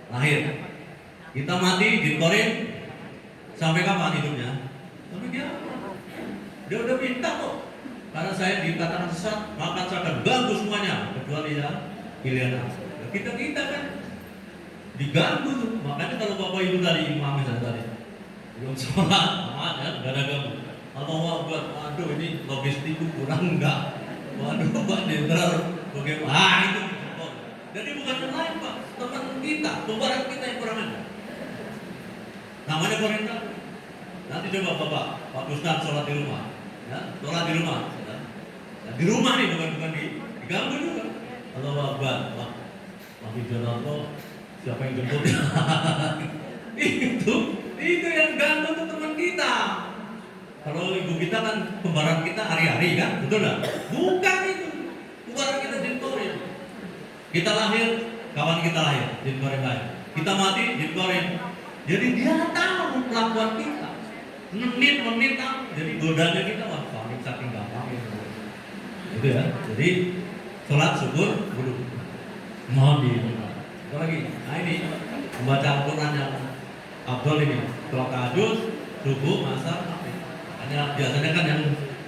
lahir. Kita mati. Jin Korin sampai kapan hidupnya? Tapi dia udah minta kok. Karena saya dikatakan sesat, maka saya akan ganggu semuanya kecuali ya pilihan aku. Kita kan diganggu tuh. Makanya kalau Bapak Ibu tadi imam misalnya tadi belum sholat, ya gak ada ganggu. Atau buat, waduh ini logistikku kurang enggak. Waduh Pak Jenderal bagaimana itu? Jadi bukan yang lain Pak, teman kita, pembarang kita yang kurang ada. Namanya pemerintah. Nanti coba Pak Ustadz sholat di rumah, ya, sholat di rumah, ya. Nah, di rumah nih bukan diganggu juga. Kalau Pak Wijono siapa yang jemput? itu yang ganggu tuh teman kita. Kalau ibu kita kan kembaran kita hari-hari kan, betul nggak? Bukan itu, kembaran kita jentorin. Kita lahir, kawan kita lahir, jentorin lahir. Kita mati, jentorin. Jadi dia tahu kelakuan kita. Menit tahu. Jadi godanya kita wah paling saking gampang gitu. Gitu ya. Jadi sholat syukur dulu. Mohon di. Apa lagi? Nah ini membaca Al-Quran yang Abdul ini. Setelah tahajud, subuh, asar, maghrib. Hanya biasanya kan yang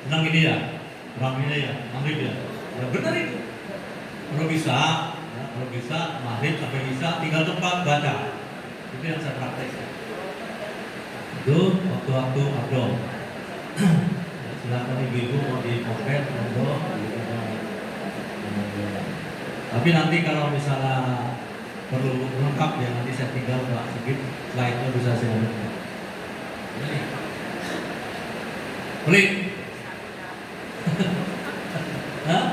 senang ini ya, ramainya ya, maghrib ya. Ya benar itu. Kalau bisa maghrib sampai bisa tinggal tempat baca. Itu yang saya praktekkan. Itu waktu-waktu abdol. Silakan ibu-ibu mau di pocket abdol. Tapi nanti kalau misalnya perlu lengkap ya nanti saya tinggal Pak sedikit slide-nya bisa saya lengkap. Ini. Pelit. Hah?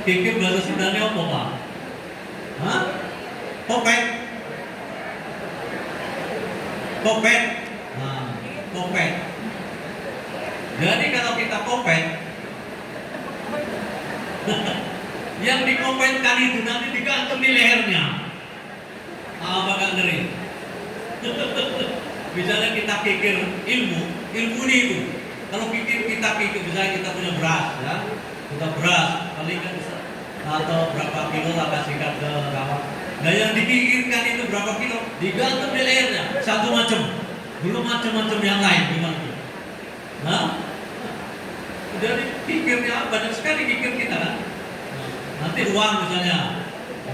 Kikir bahasa Sundanya apa Pak? Hah? Kopet. Nah, kopet. Jadi kalau kita kopet, yang dikopetkan itu nanti digantung di lehernya. Apa gak ngeri? Misalnya kita kikir ilmu ini itu. Kalau kita kikir, misalnya kita punya beras, ya, kita beras, paling kan bisa atau berapa kilo lah kasihkan ke kawan. Nah yang dikikirkan itu berapa kilo? Digantung di lehernya, satu macam. Belum macam-macam yang lain gimana tuh? Nah, jadi kikirnya banyak sekali kikir kita kan. Nanti uang misalnya,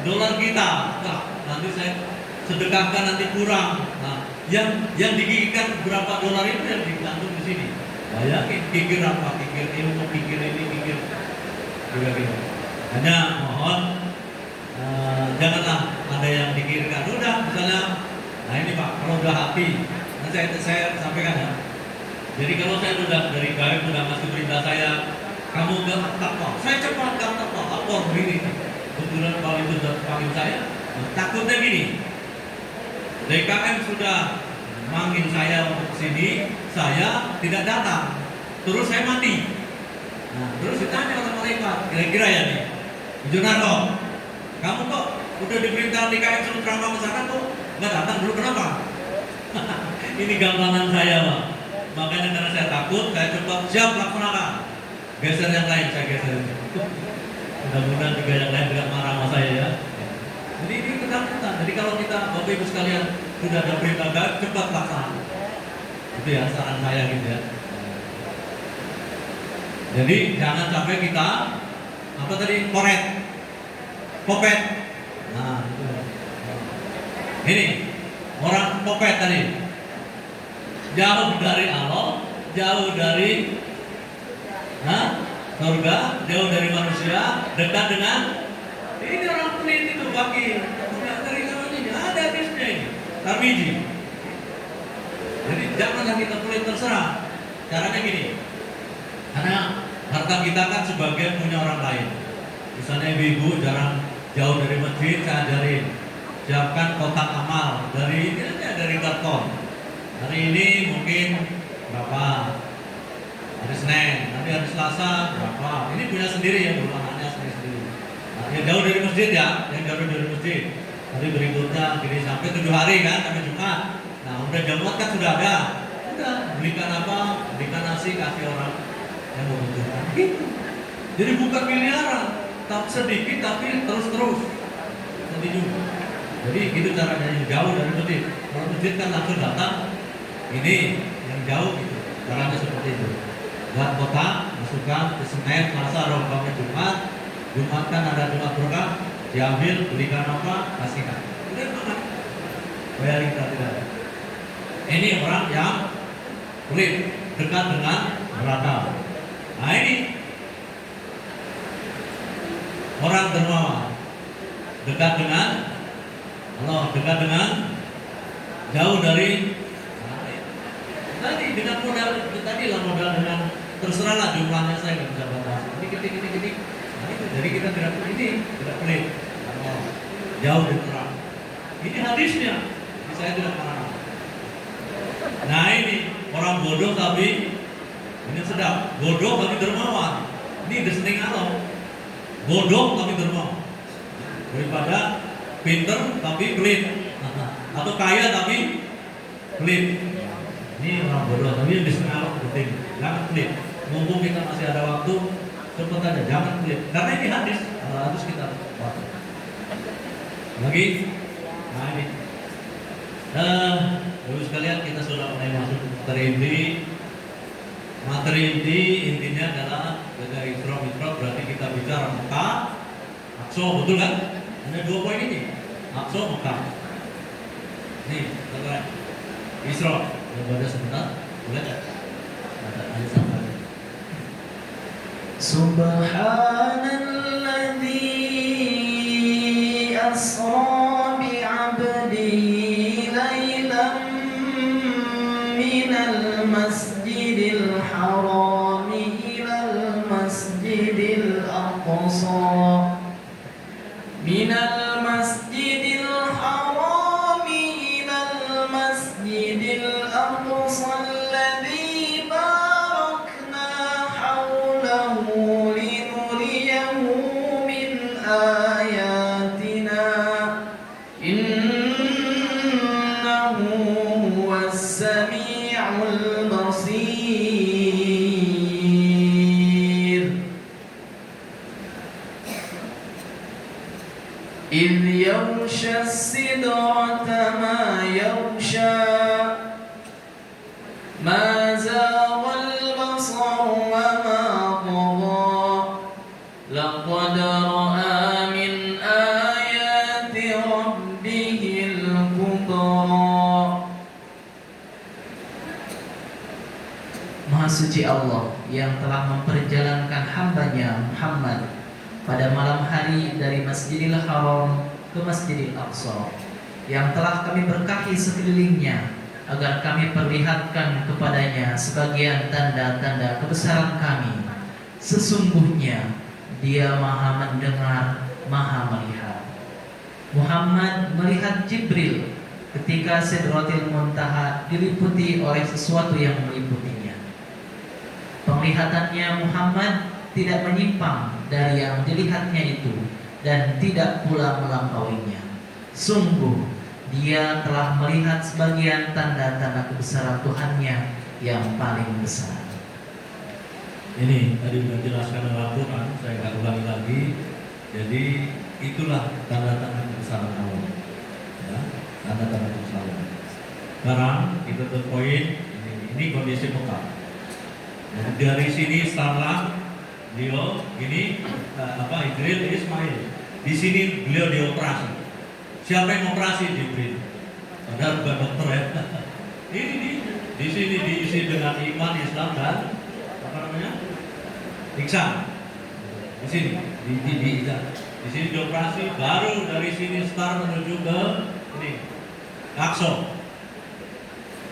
dolar kita, nah, nanti saya sedekahkan nanti kurang. Nah, yang dikikirkan berapa dolar itu yang digantung di sini. Bayangin kikir apa? Kikir ilmu, kikir ini, kikir gitu. Hanya mohon janganlah ada yang dikirkan. Udah misalnya, nah ini Pak, kalau udah hati, nanti saya sampaikan ya. Jadi kalau saya udah dari gaib udah masih perintah saya, kamu gak takwa, saya cepat gak takwa, lapor begini. Kebetulan kalau itu sudah panggil saya, takutnya gini. DKM sudah manggil saya untuk sini, saya tidak datang, terus saya mati. Nah, terus ditanya oleh malaikat, kira-kira ya nih, Junarto, kamu kok udah diperintah DKM suruh ceramah ke sana kok nggak datang dulu, kenapa? Ini gampangan saya Pak. Makanya karena saya takut, saya coba siap laksanakan. Geser yang lain, saya geser. Mudah-mudahan juga yang lain tidak marah sama saya ya. Jadi ini ketakutan. Jadi kalau kita Bapak Ibu sekalian sudah ada perintah gaib, cepat laksanakan. Itu ya saran saya gitu ya. Jadi jangan sampai kita apa tadi kopet. Nah, itu. Ini orang kopet tadi. Jauh dari Allah, jauh dari surga, jauh dari manusia, dekat dengan ini orang pelit itu bagi dari zaman ini ada hadisnya ini Tirmidzi. Jadi janganlah kita pelit, terserah. Caranya gini, karena harta kita kan sebagian punya orang lain. Misalnya ibu-ibu jarang jauh dari masjid, saya ajarin siapkan kotak amal dari ini aja, dari karton. Hari ini mungkin berapa? Hari Senin, nanti hari Selasa berapa? Ini punya sendiri ya, anaknya sendiri. Nah, yang jauh dari masjid ya, yang jauh dari masjid. Hari berikutnya jadi sampai 7 hari kan, sampai Jumat. Nah, udah Jumat kan sudah ada. Udah belikan apa? Belikan nasi, kasih orang yang membutuhkan. Gitu. Jadi bukan miliaran, tapi sedikit tapi terus-terus. Nanti juga. Jadi gitu caranya, yang jauh dari masjid. Kalau masjid kan langsung datang. Ini yang jauh gitu. Caranya seperti itu. Buat kota, masukkan ke Senin, Selasa, Rabu, Jumat. Jumat kan ada Jumat berkah, diambil, belikan apa, kasihkan. Udah makan. Bayar kita tidak ada. Ini orang yang pelit, dekat dengan neraka. Nah ini orang dermawan, dekat dengan Allah, dekat dengan jauh dari tadi dengan modal tadi lah, modal dengan terserahlah jumlahnya, saya nggak bisa batasi. Ini. Nah, itu. Jadi kita tidak pelit, jauh dari neraka. Ini hadisnya, saya tidak marah. Nah ini orang bodoh tapi ini sedap, bodoh tapi dermawan. Ini desning alam, bodoh tapi dermawan. Daripada pinter tapi pelit, atau kaya tapi pelit. Ini orang bodoh tapi desning alam penting, jangan pelit. Mumpung kita masih ada waktu, cepat aja, jangan pelit. Karena ini hadis, harus kita baca. Lagi, nah ini. Baru sekalian, kita sudah mulai masuk materi inti. Materi inti intinya adalah dari Isra Mi'raj, berarti kita bicara Mekah, Aqsa, betul kan? Ada 2 poin ini, Aqsa, Mekah. Nih, teman-teman, Isra, baca sebentar, boleh nggak? Ada sampai. Subhanalladzi asra bi'abdihi laylan minal masjidil haram ilal masjidil aqsa, minal masjidil haram ilal masjidil aqsa alladzi barakna hawlahu linuriyahu min ayatina innahu huwas sami'ul basir. إذ يغشى السدرة ما يغشى ما زاغ البصر وما طغى لقد رأى من آيات ربه الكبرى. Maha suci Allah yang telah memperjalankan hambanya Muhammad pada malam hari dari Masjidil Haram ke Masjidil Aqsa, yang telah kami berkahi sekelilingnya agar kami perlihatkan kepadanya sebagian tanda-tanda kebesaran kami. Sesungguhnya Dia Maha mendengar, Maha melihat. Muhammad melihat Jibril ketika Sidratil Muntaha diliputi oleh sesuatu yang meliputinya. Penglihatannya Muhammad tidak menyimpang dari yang dilihatnya itu dan tidak pula melampauinya. Sungguh Dia telah melihat sebagian tanda-tanda kebesaran Tuhannya yang paling besar. Ini tadi sudah dijelaskan dalam Al-Quran, saya nggak ulangi lagi. Jadi itulah tanda-tanda kebesaran Allah. Ya, tanda-tanda kebesaran. Sekarang kita ke poin ini kondisi Mekah. Jadi dari sini Starlang, beliau ini Jibril Ismail. Di sini beliau dioperasi. Siapa yang operasi? Jibril. Padahal bukan dokter ya. Ini di sini diisi dengan iman, Islam dan apa namanya? Ihsan. Di sini di sini dioperasi, baru dari sini start menuju ke ini Aqsa.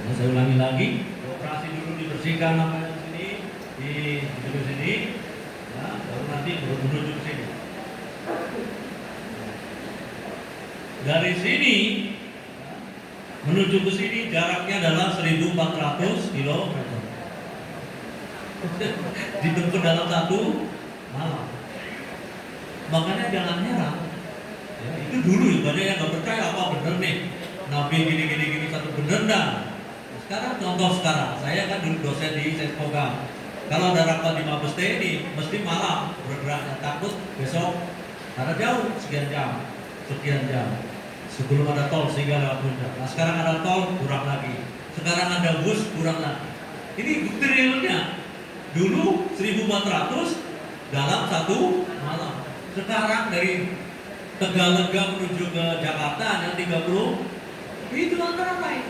Nah, saya ulangi lagi, operasi dulu dibersihkan namanya sini, di sini, ya, baru nanti menuju ke sini. Dari sini menuju ke sini jaraknya adalah 1.400 kilometer. Ditempuh dalam 1 malam. Makanya jangan heran. Ya, itu dulu ya, banyak yang nggak percaya apa bener nih Nabi gini satu bener dah. Sekarang contoh sekarang, saya kan dulu dosen di Seskoga. Kalau ada rapat di Mabes TNI, mesti malam bergeraknya, takut besok karena jauh sekian jam sebelum ada tol sehingga lewat puncak. Nah sekarang ada tol kurang lagi, sekarang ada bus kurang lagi. Ini bukti realnya. Dulu 1.400 dalam 1 malam. Sekarang dari Tegalega menuju ke Jakarta hanya 30, itu antara lain.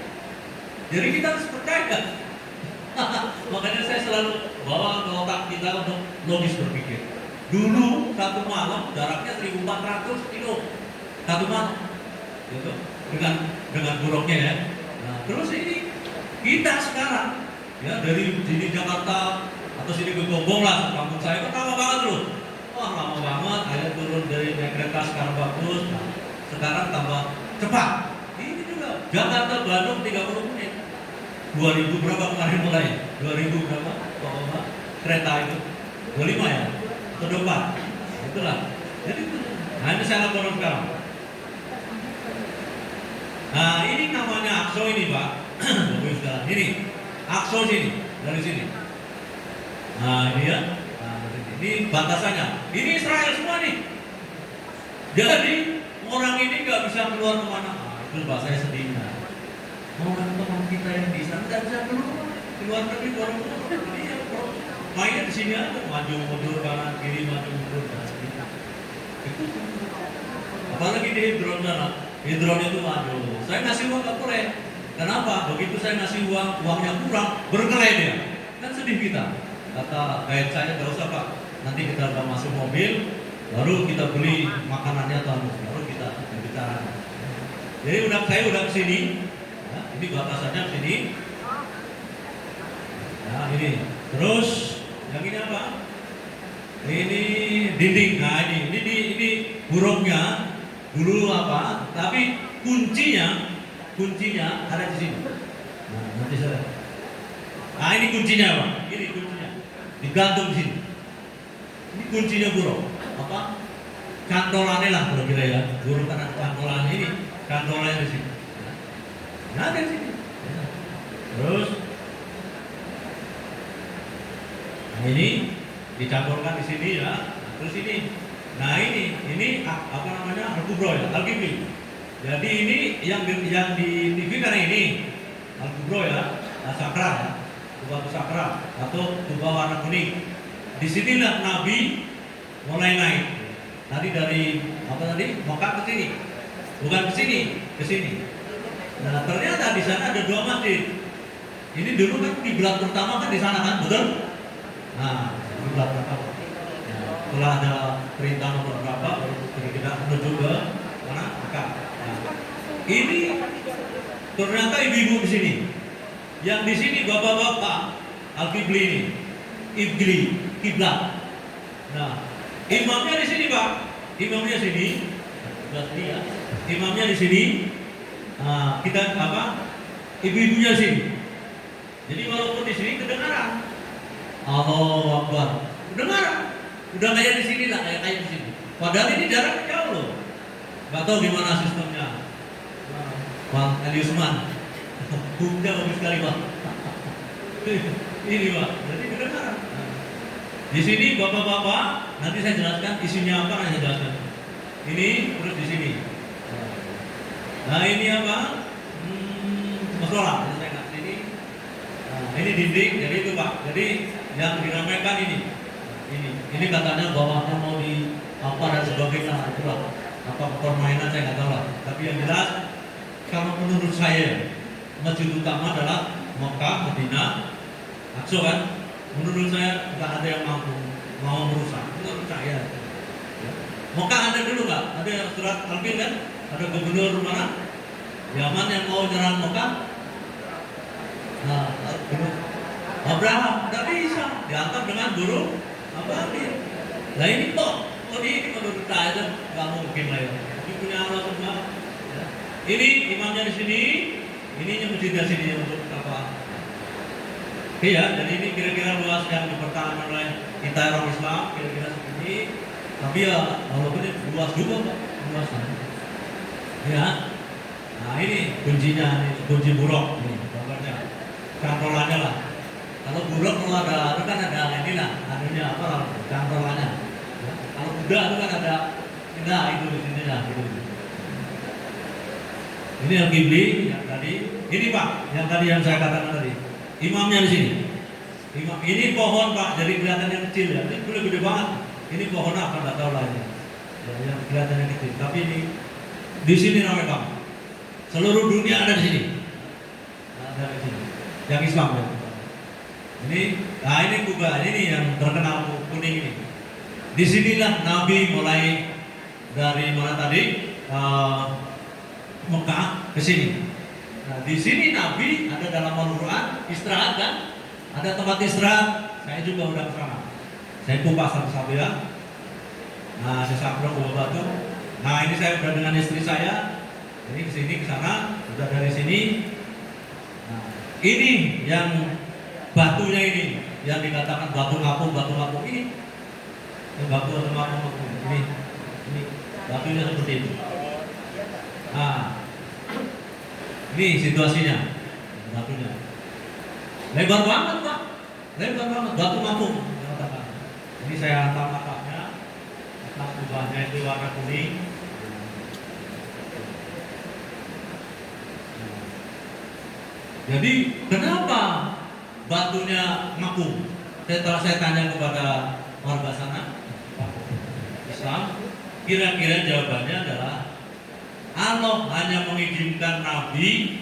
Jadi kita harus percaya. Makanya saya selalu bawa ke otak kita untuk logis berpikir. Dulu 1 malam jaraknya 1.400 kilo 1 malam, gitu. Dengan buruknya ya. Nah, terus ini kita sekarang ya dari sini Jakarta atau sini ke Gombong lah, kampung saya kan lama banget loh. Wah lama banget, akhirnya turun dari naik kereta sekarang bagus. Nah, sekarang tambah cepat. Ini juga Jakarta Bandung 30 menit. 2000 berapa kemarin mulai? 2000 berapa? Kereta itu 25 ya? Atau 24? Itulah. Jadi nah ini saya laporan sekarang. Nah ini namanya Akso ini Pak. Ini Akso sini, dari sini. Nah ini ya. Nah, ini batasannya. Ini Israel semua nih. Jadi orang ini nggak bisa keluar kemana. Nah, itu Pak saya sedih. Orang teman kita yang di sana nggak bisa keluar negeri, keluar iya, mainnya di sini aja, maju mundur kanan kiri, maju mundur kanan kiri. Itu apalagi di Hidron sana, Hidron itu maju. Saya ngasih uang nggak boleh. Kenapa? Begitu saya ngasih uang, uangnya kurang, berkelahi dia. Kan sedih kita. Kata guide saya nggak usah Pak, nanti kita udah masuk mobil, baru kita beli makanannya atau baru kita bicara. Jadi saya udah kesini. Ini batasannya sini. Nah ini. Terus yang ini apa? Ini dinding. Nah ini buruknya dulu apa? Tapi kuncinya ada di sini. Nah nanti saya. Nah ini kuncinya Pak. Ini kuncinya. Digantung di sini. Ini kuncinya buruk. Apa? Cantolannya lah kalau kira ya. Buruk karena cantolannya ini. Cantolannya di sini. Nah, ada di sini. Terus nah ini dicampurkan di sini ya. Terus ini. Nah ini apa namanya? Al-Kubro ya, Al-Kibli. Jadi ini yang di TV kan ini Al-Kubro ya, sakra ya. Tuba sakra atau tuba warna kuning. Disinilah Nabi mulai naik. Tadi dari apa tadi? Mekah ke sini. Bukan ke sini, ke sini. Nah ternyata di sana ada 2 masjid. Ini dulu kan kiblat pertama kan di sana kan, betul? Nah kiblat pertama. Nah, setelah ada perintah nomor berapa, baru kita menuju ke mana? Mekah. Nah, ini ternyata ibu-ibu di sini. Yang di sini bapak-bapak Al-Kibli ini, Ibli, kiblat. Nah imamnya di sini Pak, imamnya sini, imamnya di sini. Nah, kita apa? Ibu-ibunya sini. Jadi walaupun di sini kedengaran, Allahu Akbar, kedengaran. Udah kayak di sini lah, kayak di sini. Padahal ini jaraknya jauh loh. Gak tahu gimana sistemnya. Bang Eliusman, bunda bagus sekali Bang. Ini Pak, jadi kedengaran. Di sini bapak-bapak, nanti saya jelaskan isinya apa, saya jelaskan. Ini terus di sini. Nah ini apa? Musola. Saya nggak sini. Nah, ini dinding. Jadi itu Pak. Jadi yang diramaikan ini. Ini katanya bawahnya mau di apa dan sebagainya. Itulah. Apa permainan saya nggak tahu lah. Tapi yang jelas, kalau menurut saya masjid utama adalah Mekah, Madinah, Aqsa kan. Menurut saya nggak ada yang mau merusak. Menurut saya. Mekah ada dulu nggak? Ada surat Al-Fil kan? Ada gubernur mana? Yaman yang mau nyerang Mekah. Nah, Abraham tidak bisa diantar dengan burung apa dia? Nah ini kok ini menurut saya nggak mungkin lah ya. Ini punya Allah semua. Ya. Ini imamnya di sini. Ini mesti dari sini untuk apa? Iya, jadi ini kira-kira luas yang dipertahankan oleh kita orang Islam kira-kira segini. Tapi ya walaupun ini luas juga Pak, luas. Ya. Nah ini kuncinya, ini kunci buruk nih, gambarnya. Cantolannya lah. Kalau buruk kalau ada itu kan ada ini lah, anunya apa? Cantolannya. Ya. Kalau kuda itu kan ada, nah itu di sini lah. Gitu. Ini yang kibli yang tadi. Ini Pak, yang tadi yang saya katakan tadi. Imamnya di sini. Imam ini pohon Pak, jadi kelihatannya kecil ya. Ini boleh gede banget. Ini pohon apa? Nggak tahu lah ini. Ya, yang kelihatannya kecil. Tapi ini di sini namanya Pak. Seluruh dunia ada di sini. Ada di sini. Yang Islam ya. Ini, nah ini juga ini yang terkenal kuning ini. Disinilah Nabi mulai dari mana tadi? Mekah ke sini. Nah, di sini Nabi ada dalam Al-Quran istirahat kan? Ada tempat istirahat. Saya juga udah ke sana. Saya kupas satu-satu ya. Nah, saya sabrok ke batu. Nah, ini saya udah dengan istri saya. Ini ke sini ke sana, udah dari sini. Nah, ini yang batunya ini yang dikatakan batu ngapung ini. Ini batu atau ngapung. Ini batunya seperti itu. Nah, ini situasinya, batunya. Lebar banget Pak, lebar banget, batu ngapung. Ini saya hantar makanya, atas kubahnya itu warna kuning. Jadi kenapa batunya ngapung? Setelah saya tanya kepada warga sana, Islam, kira-kira jawabannya adalah Allah hanya mengizinkan Nabi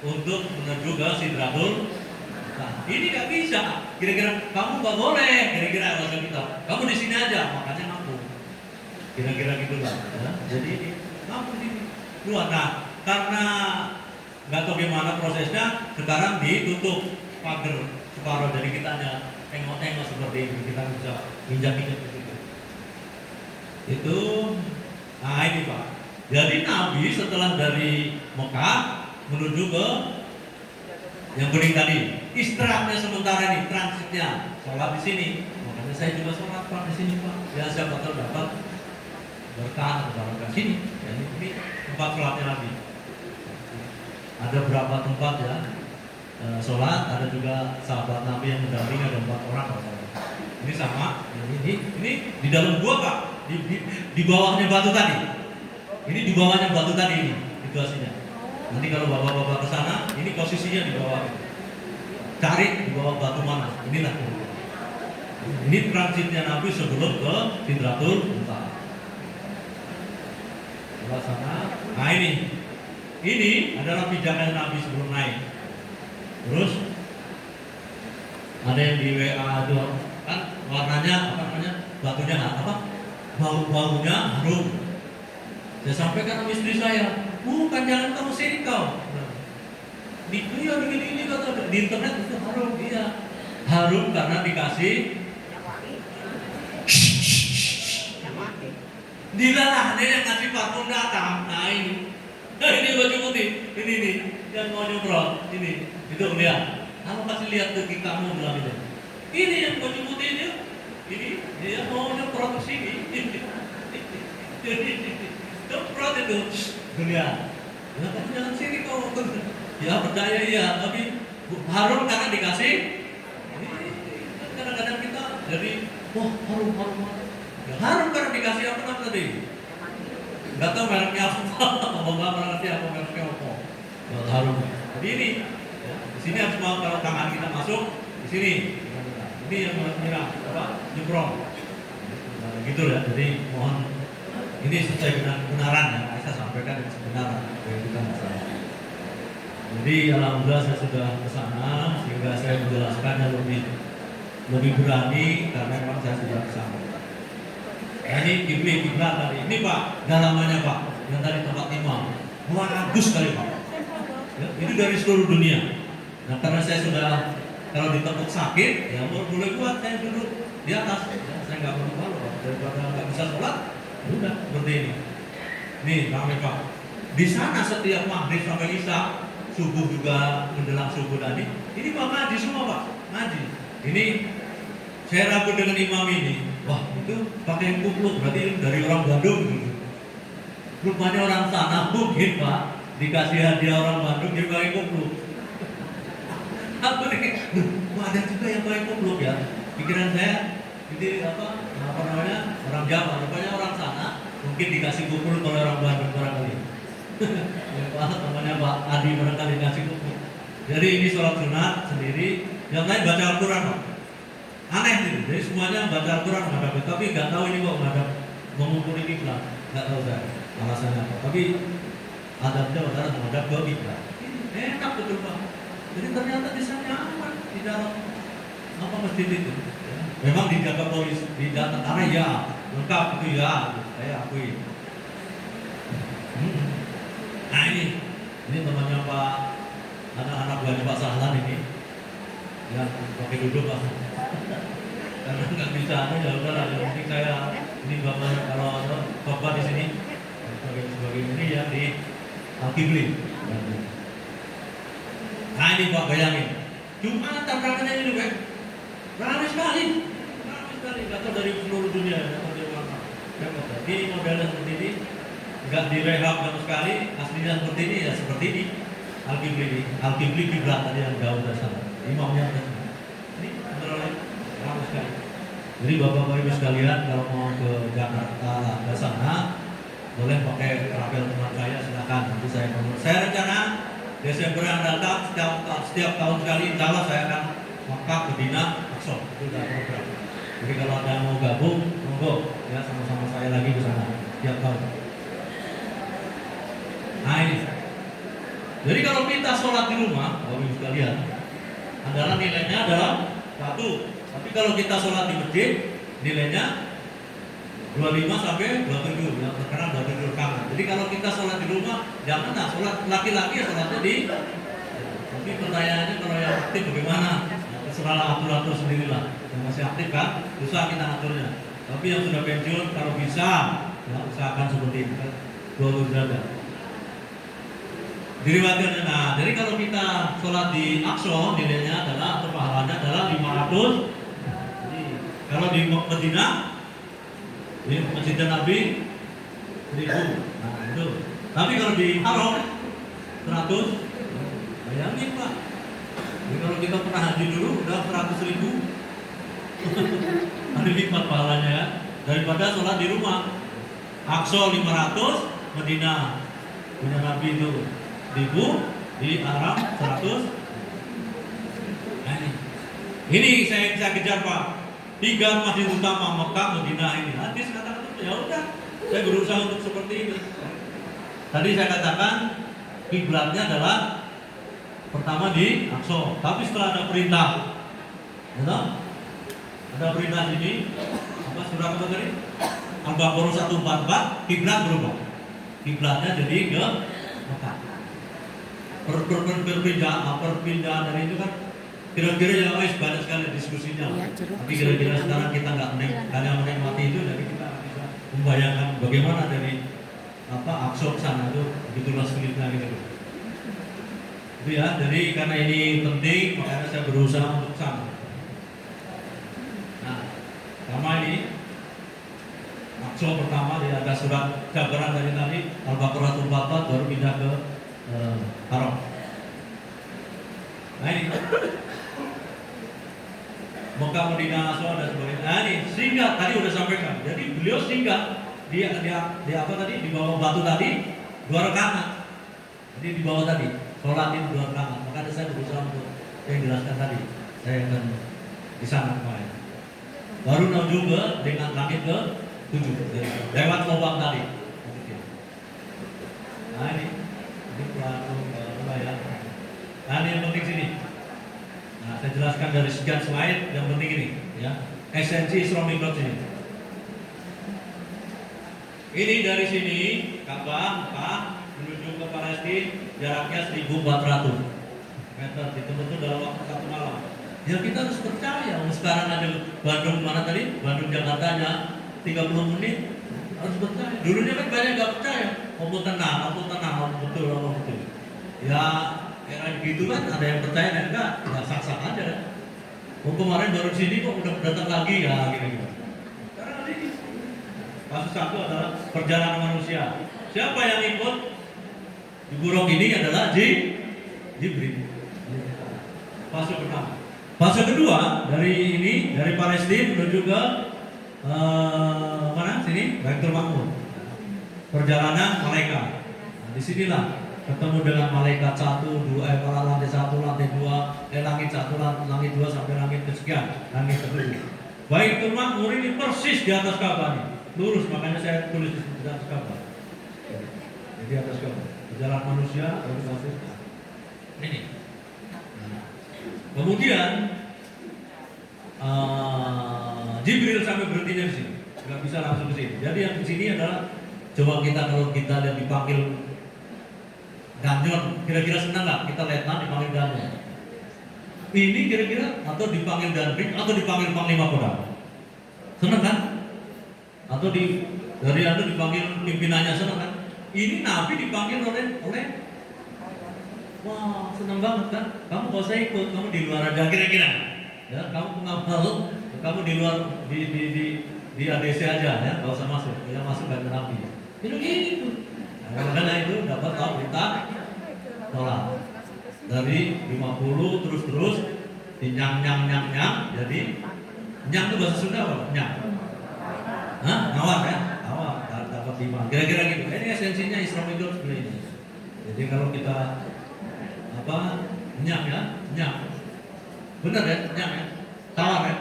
untuk menuju ke Sidratul. Nah, ini nggak bisa. Kira-kira kamu nggak boleh. Kira-kira bahasa kita. Kamu di sini aja, makanya mampu. Kira-kira gitulah. Ya. Jadi ini mampu di sini. Luar. Nah, karena nggak tahu gimana prosesnya, sekarang ditutup pagar separuh. Jadi kita hanya tengok-tengok seperti ini. Kita bisa injak-injak begitu. Itu, nah ini Pak. Jadi Nabi setelah dari Mekah menuju ke yang kuning tadi, istirahatnya sementara ini, transitnya, sholat di sini. Makanya saya juga sholat Pak di sini Pak. Ya siapa tahu dapat berkah atau barangkali sini. Jadi ini tempat sholatnya Nabi. Ada berapa tempat ya sholat? Ada juga sahabat Nabi yang mendampingi, ada 4 orang. Ini sama. Ini di dalam gua Pak, di bawahnya batu tadi. Ini di bawahnya batu tadi ini situasinya. Nanti kalau bapak-bapak ke sana, ini posisinya di bawah. Cari di bawah batu mana? Inilah. Ini transitnya Nabi sebelum ke Sidratul Muntaha. Sebelah sana. Nah ini adalah pijakan Nabi sebelum naik. Terus ada yang di WA itu kan warnanya apa namanya? Batunya apa? Baunya harum. Saya sampaikan sama istri saya, bukan jangan kamu sini kau. Iya begini kata di internet itu harum, iya harum karena dikasih. Dilalah dia yang ngasih parfum datang. Nah ini baju putih, ini yang mau nyemprot, ini itu lihat. Kamu kasih lihat ke kamu bilang itu. Ini yang baju putih ini dia mau nyemprot ke sini. Semprot itu dunia. Ya kamu jangan sini kau. Ya percaya iya, tapi harum karena dikasih. Kadang-kadang kita jadi wah harum. Ya, harum karena dikasih apa tadi? Gak tahu mereknya apa. Ngomong nggak ngerti apa mereknya apa. Harum. Jadi ini ya, di sini harus mau kalau tangan kita masuk di sini. Ini yang menyiram apa? Nyemprot. Nah, gitu ya. Jadi mohon ini sesuai dengan kebenaran yang saya sampaikan dengan kebenaran, bukan masalah. Jadi alhamdulillah saya sudah ke sana sehingga saya menjelaskannya lebih berani karena memang saya sudah ke sana. Nah, ini kiblat tadi. Ini Pak, dalamannya Pak, yang tadi tempat imam. Bagus sekali Pak. Ya, itu dari seluruh dunia. Nah karena saya sudah kalau ditekuk sakit, ya boleh buat saya duduk di atas. Ya, saya nggak perlu malu daripada nggak bisa sholat. Udah seperti ini. Nih, Pak. Di sana setiap maghrib sampai isya subuh juga menjelang subuh tadi. Ini Pak ngaji semua Pak, ngaji. Ini saya ragu dengan imam ini. Wah itu pakai kupluk, berarti dari orang Bandung gitu. Rupanya orang sana mungkin Pak, dikasih hadiah orang Bandung dia pakai kupluk. Aku nih, ada juga yang pakai kupluk ya. Pikiran saya ini apa namanya orang Jawa, rupanya orang sana mungkin dikasih kupluk oleh orang Bandung barangkali. Ya, namanya Pak Adi barangkali dikasih kupluk. Jadi ini sholat sunat sendiri, yang lain baca Al-Quran Pak. Aneh gitu, jadi semuanya baca Al-Quran menghadap, tapi nggak tahu ini kok menghadap mengumpuli kiblat, nggak tahu saya alasannya apa. Tapi adabnya adalah menghadap ke kiblat. Enak betul Pak. Jadi ternyata di sana nyaman di dalam apa masjid itu. Ya. Memang dijaga polisi, dijaga tentara ya, lengkap itu ya, saya akui. Nah ini temannya Pak, anak-anak buahnya Pak Sahlan ini, ya pakai duduk Pak. Karena nggak bisa, ya udahlah. Yang penting saya ini bapak kalau ada bapak di sini sebagai ini ya di Al-Qibli. Nah ini Pak bayangin, cuma tabrakannya ini Pak, ramai sekali, nggak tahu dari seluruh dunia, nggak tahu dari mana. Jadi modelnya seperti ini, nggak direhab sama sekali, aslinya seperti ini ya seperti ini. Al-Qibli kiblat tadi yang jauh dari sana, imamnya ada. Ini antara ramai sekali. Jadi bapak-bapak ibu sekalian kalau mau ke Jakarta ke sana boleh pakai travel teman saya silakan. Nanti saya rencana Desember yang datang setiap tahun sekali insya Allah saya akan Makkah, Madinah, Aqsa. Itu sudah program. Jadi kalau ada yang mau gabung monggo ya sama-sama saya lagi ke sana setiap tahun. Nah ini. Jadi kalau kita sholat di rumah, bapak ibu sekalian, adalah nilainya adalah 1. Tapi kalau kita sholat di masjid, nilainya 25 sampai 27, yang terkenal 27 rakaat. Jadi kalau kita sholat di rumah, janganlah sholat laki-laki ya sholatnya di. Tapi pertanyaannya kalau yang aktif bagaimana? Terserah atur-atur sendirilah. Yang masih aktif kan, susah kita aturnya. Tapi yang sudah pensiun kalau bisa, ya usahakan seperti itu. 20 derajat. Diriwayatkan. Nah, jadi kalau kita sholat di Aqsa nilainya adalah atau pahalanya adalah 500. Kalau di Madinah, di Masjid Nabi 1000. Nah, itu. Tapi kalau di Haram 100. Bayangin Pak. Jadi kalau kita pernah haji dulu udah 100.000. Ada nikmat pahalanya ya. Daripada sholat di rumah. Aqsa 500, Madinah punya Nabi itu 1000, di Arab 100. Nah, ini saya bisa kejar Pak. 3 masjid utama Mekah, Madinah ini. Hadis katakan itu ya udah. Saya berusaha untuk seperti itu. Tadi saya katakan kiblatnya adalah pertama di Aqsa. Tapi setelah ada perintah, ya, ada perintah ini apa surah apa tadi? Al-Baqarah 144, kiblat berubah. Kiblatnya jadi ke Mekah. Perpindahan dari itu kan kira-kira ya wes banyak sekali diskusinya. Tapi kira-kira sekarang kita nggak hanya menikmati itu, jadi kita bisa membayangkan bagaimana dari apa Aqsa ke sana itu begitulah sulitnya gitu. Itu ya, jadi karena ini penting makanya saya berusaha untuk sana. Nah, sama ini Aqsa pertama di atas surat jabaran dari tadi Al-Baqarah 144 baru pindah ke Haram. Nah ini Mekah, Madinah, Aqsa dan sebagainya. Nah ini singgah tadi udah sampaikan. Jadi beliau singgah di apa tadi di bawah batu tadi 2 rakaat. Jadi di bawah tadi sholat itu 2 rakaat. Makanya saya berusaha untuk yang jelaskan tadi. Saya akan di sana kemarin. Baru menuju ke dengan langit ke 7 lewat lubang tadi. Nah ini apa ya? Nah ini yang penting sini. Nah, saya jelaskan dari sekian slide yang penting ini, ya. Esensi Isra Mi'raj ini. Ini dari sini Ka'bah Mekah menuju ke Palestina jaraknya 1.400 meter, ditempuh dalam waktu 1 malam. Ya kita harus percaya. Sekarang ada Bandung mana tadi? Bandung Jakartanya 30 menit. Harus percaya. Dulunya kan banyak nggak percaya. Betul. Ya Kayak gitu kan, ada yang percaya dan enggak, ya sak-sak aja kan. Oh kemarin baru sini kok udah datang lagi ya gitu. Karena ada ini. Kasus satu adalah perjalanan manusia. Siapa yang ikut di buruk ini adalah Jibril. Fase pertama. Fase kedua dari Palestina menuju ke mana? Sini, Baitul Ma'mur. Perjalanan malaikat. Nah, disinilah ketemu dengan malaikat lantai 1, lantai 2, langit 1, langit 2 sampai langit kesekian, langit ke-7. Baitul Ma'mur ini persis di atas Ka'bah nih. Lurus, makanya saya tulis di atas Ka'bah. Jadi atas Ka'bah. Perjalanan manusia dari kasus ini. Kemudian Jibril sampai berhentinya di sini, nggak bisa langsung ke sini. Jadi yang di sini adalah coba kalau kita lihat dipanggil Ganjon, kira-kira senang nggak kita letnan dipanggil Ganjon? Ini kira-kira atau dipanggil Dandim atau dipanggil Panglima Kodam? Senang kan? Atau dari anda dipanggil pimpinannya, senang kan? Ini Nabi dipanggil oleh wah, senang banget kan? Kamu gak usah ikut, kamu di luar aja kira-kira. Ya, kamu pengawal, kamu di luar di ADC aja ya, gak usah masuk. Ya masuk ke Nabi. Itu gitu. Nah, karena itu dapat tahu kita tolak dari 50 terus nyang jadi nyang itu bahasa Sunda apa? Nyang. Hah? Nawar ya? Nawar dapat 5. Kira-kira gitu. Ini esensinya Isra Mi'raj seperti ini. Jadi kalau kita nyang ya, nyang. Benar ya, nyang ya. Tawar ya.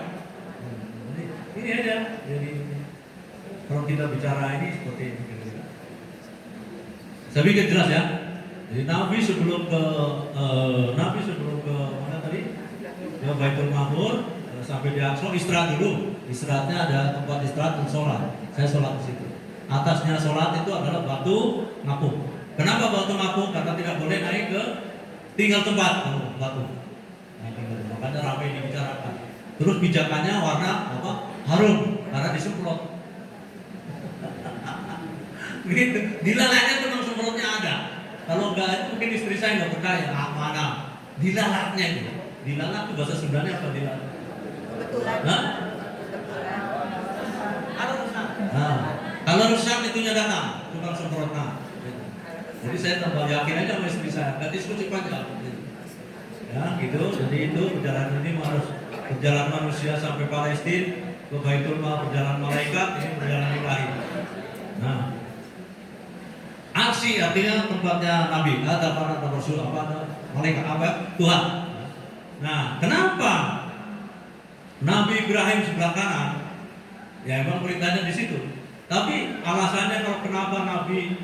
Ini aja. Jadi kalau kita bicara ini seperti ini. Saya pikir jelas ya. Jadi Nabi sebelum ke mana tadi? Ke Baitul Ma'mur sampai di Aqsa istirahat dulu. Istirahatnya ada tempat istirahat untuk sholat. Saya sholat di situ. Atasnya sholat itu adalah batu ngapung. Kenapa batu ngapung? Karena tidak boleh naik ke tinggal tempat batu. Nah, makanya ramai dibicarakan. Terus pijakannya warna apa? Harum karena disemprot. Begitu. Dilalaknya memang semprotnya ada. Kalau enggak mungkin istri saya nggak percaya. Mana? Dilalaknya itu. Dilalak itu bahasa Sundanya apa dilalak? Kebetulan. Nah, kalau rusak itunya datang, tukang semprotnya. Jadi saya tambah yakin aja sama istri saya, nggak diskusi panjang. Ya gitu, jadi itu perjalanan ini harus perjalanan manusia sampai Palestina, ke Baitul Ma'mur, perjalanan malaikat, ini perjalanan ilahi. Nah, aksi artinya tempatnya Nabi, ada para Rasul, malaikat apa? Tuhan. Nah, kenapa Nabi Ibrahim sebelah kanan? Ya emang perintahnya di situ. Tapi alasannya kalau kenapa Nabi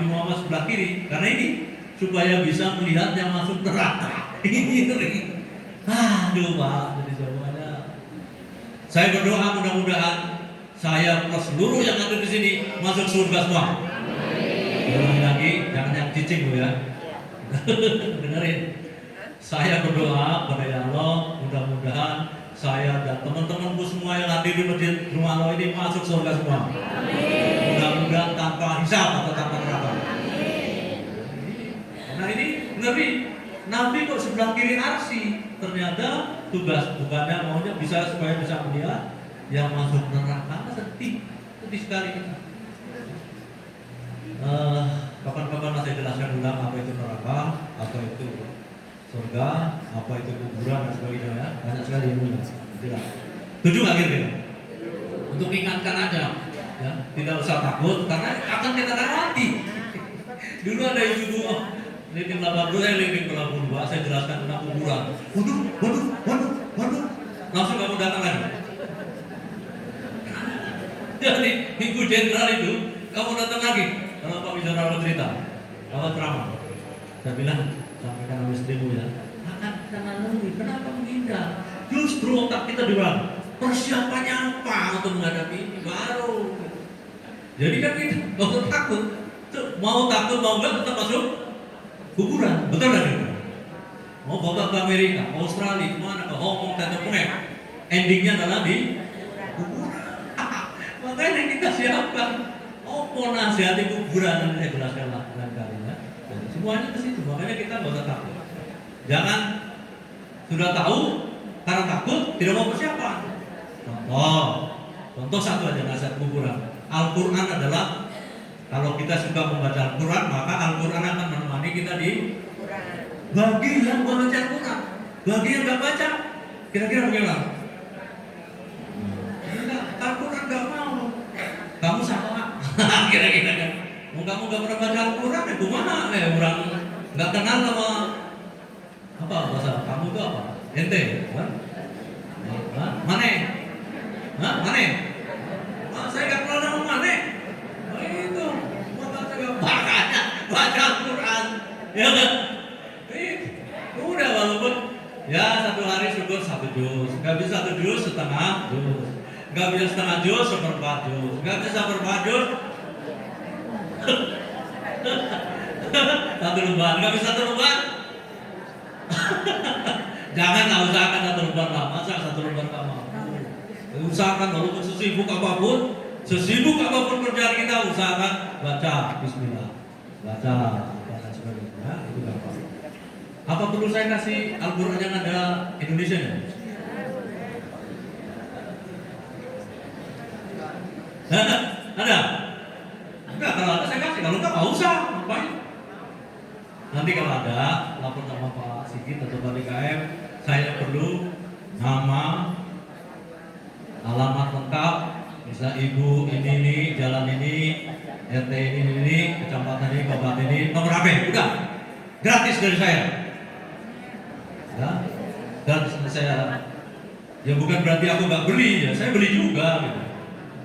Muhammad sebelah kiri, karena ini supaya bisa melihat yang masuk neraka. Ini aduh Pak, jadi jawabannya. Saya berdoa mudah-mudahan saya plus seluruh yang ada di sini masuk surga semua. Ulangi lagi, jangan yang cicing Bu ya. Dengerin. Saya berdoa kepada ya Allah, mudah-mudahan saya dan teman-temanku semua yang hadir di masjid rumah Allah ini masuk surga semua. Mudah-mudahan tanpa hisab atau tanpa neraka. Nah ini Nabi kok sebelah kiri arsy. Ternyata tugas bukannya maunya supaya bisa melihat yang masuk neraka. Sedih sekali. Kapan-kapan saya jelaskan ulang apa itu neraka, apa itu surga, apa itu kuburan dan sebagainya ya. Banyak sekali ilmunya. Setuju nggak kira-kira? Untuk ingatkan aja, ya, tidak usah takut karena akan kita lewati. Dulu ada ibu living pelabuhan, saya living pelabuhan, saya jelaskan tentang kuburan. Waduh, langsung kamu datang lagi. Jadi Ibu Jenderal itu, kamu datang lagi. Kalau Pak Wijayanto cerita, apa ceramah? Saya bilang, sampaikan sama istrimu ya. Akan jangan nunggu, kenapa menghindar? Justru otak kita dibilang, persiapannya apa untuk menghadapi ini baru. Jadi kan kita nggak takut, mau nggak tetap masuk kuburan, betul nggak? Mau bawa ke Amerika, Australia, kemana ke Hong Kong, dan Tepung endingnya adalah di kuburan. Makanya kita siapkan. Oh, nasihati kuburan nanti saya jelaskan lain kali ya. Semuanya ke situ. Makanya kita nggak usah takut. Jangan sudah tahu karena takut tidak mau persiapan. Contoh satu aja nasihat kuburan. Al-Quran adalah, kalau kita suka membaca Al-Quran, maka Al-Quran akan menemani kita di bagi yang baca Al-Quran. Bagi yang nggak baca, kira-kira bagaimana? Al-Quran nggak mau, kamu sama. Kira-kira kan? Kamu nggak pernah baca Al-Quran, itu mana? Orang nggak kenal sama apa bahasa kamu itu apa? Ente, kan? Mana? Mana? Saya nggak kenal nama mana? Itu, makanya baca Al-Quran, ya kan? Udah walaupun ya satu hari syukur 1 juz, nggak bisa 1 juz setengah juz, nggak bisa setengah juz seperempat juz, nggak bisa seperempat juz 1 lembar, nggak bisa 1 lembar. Janganlah usahakan 1 lembar lah, masa 1 lembar nggak mau. Usahakan walaupun sesibuk apapun kerjaan kita, usahakan baca Bismillah, baca sebagainya, itu gampang. Apa perlu saya kasih Al-Quran yang ada Indonesia-nya? Ada? Enggak, kalau ada saya kasih, kalau enggak usah, ngapain? Nanti kalau ada, lapor sama Pak Sigit atau Pak DKM, saya perlu nama, alamat lengkap, bisa ibu ini, jalan ini, RT ini, kecamatan ini, kabupaten ini, nomor HP, udah, gratis dari saya. Ya, dan saya, ya bukan berarti aku nggak beli, ya saya beli juga, gitu.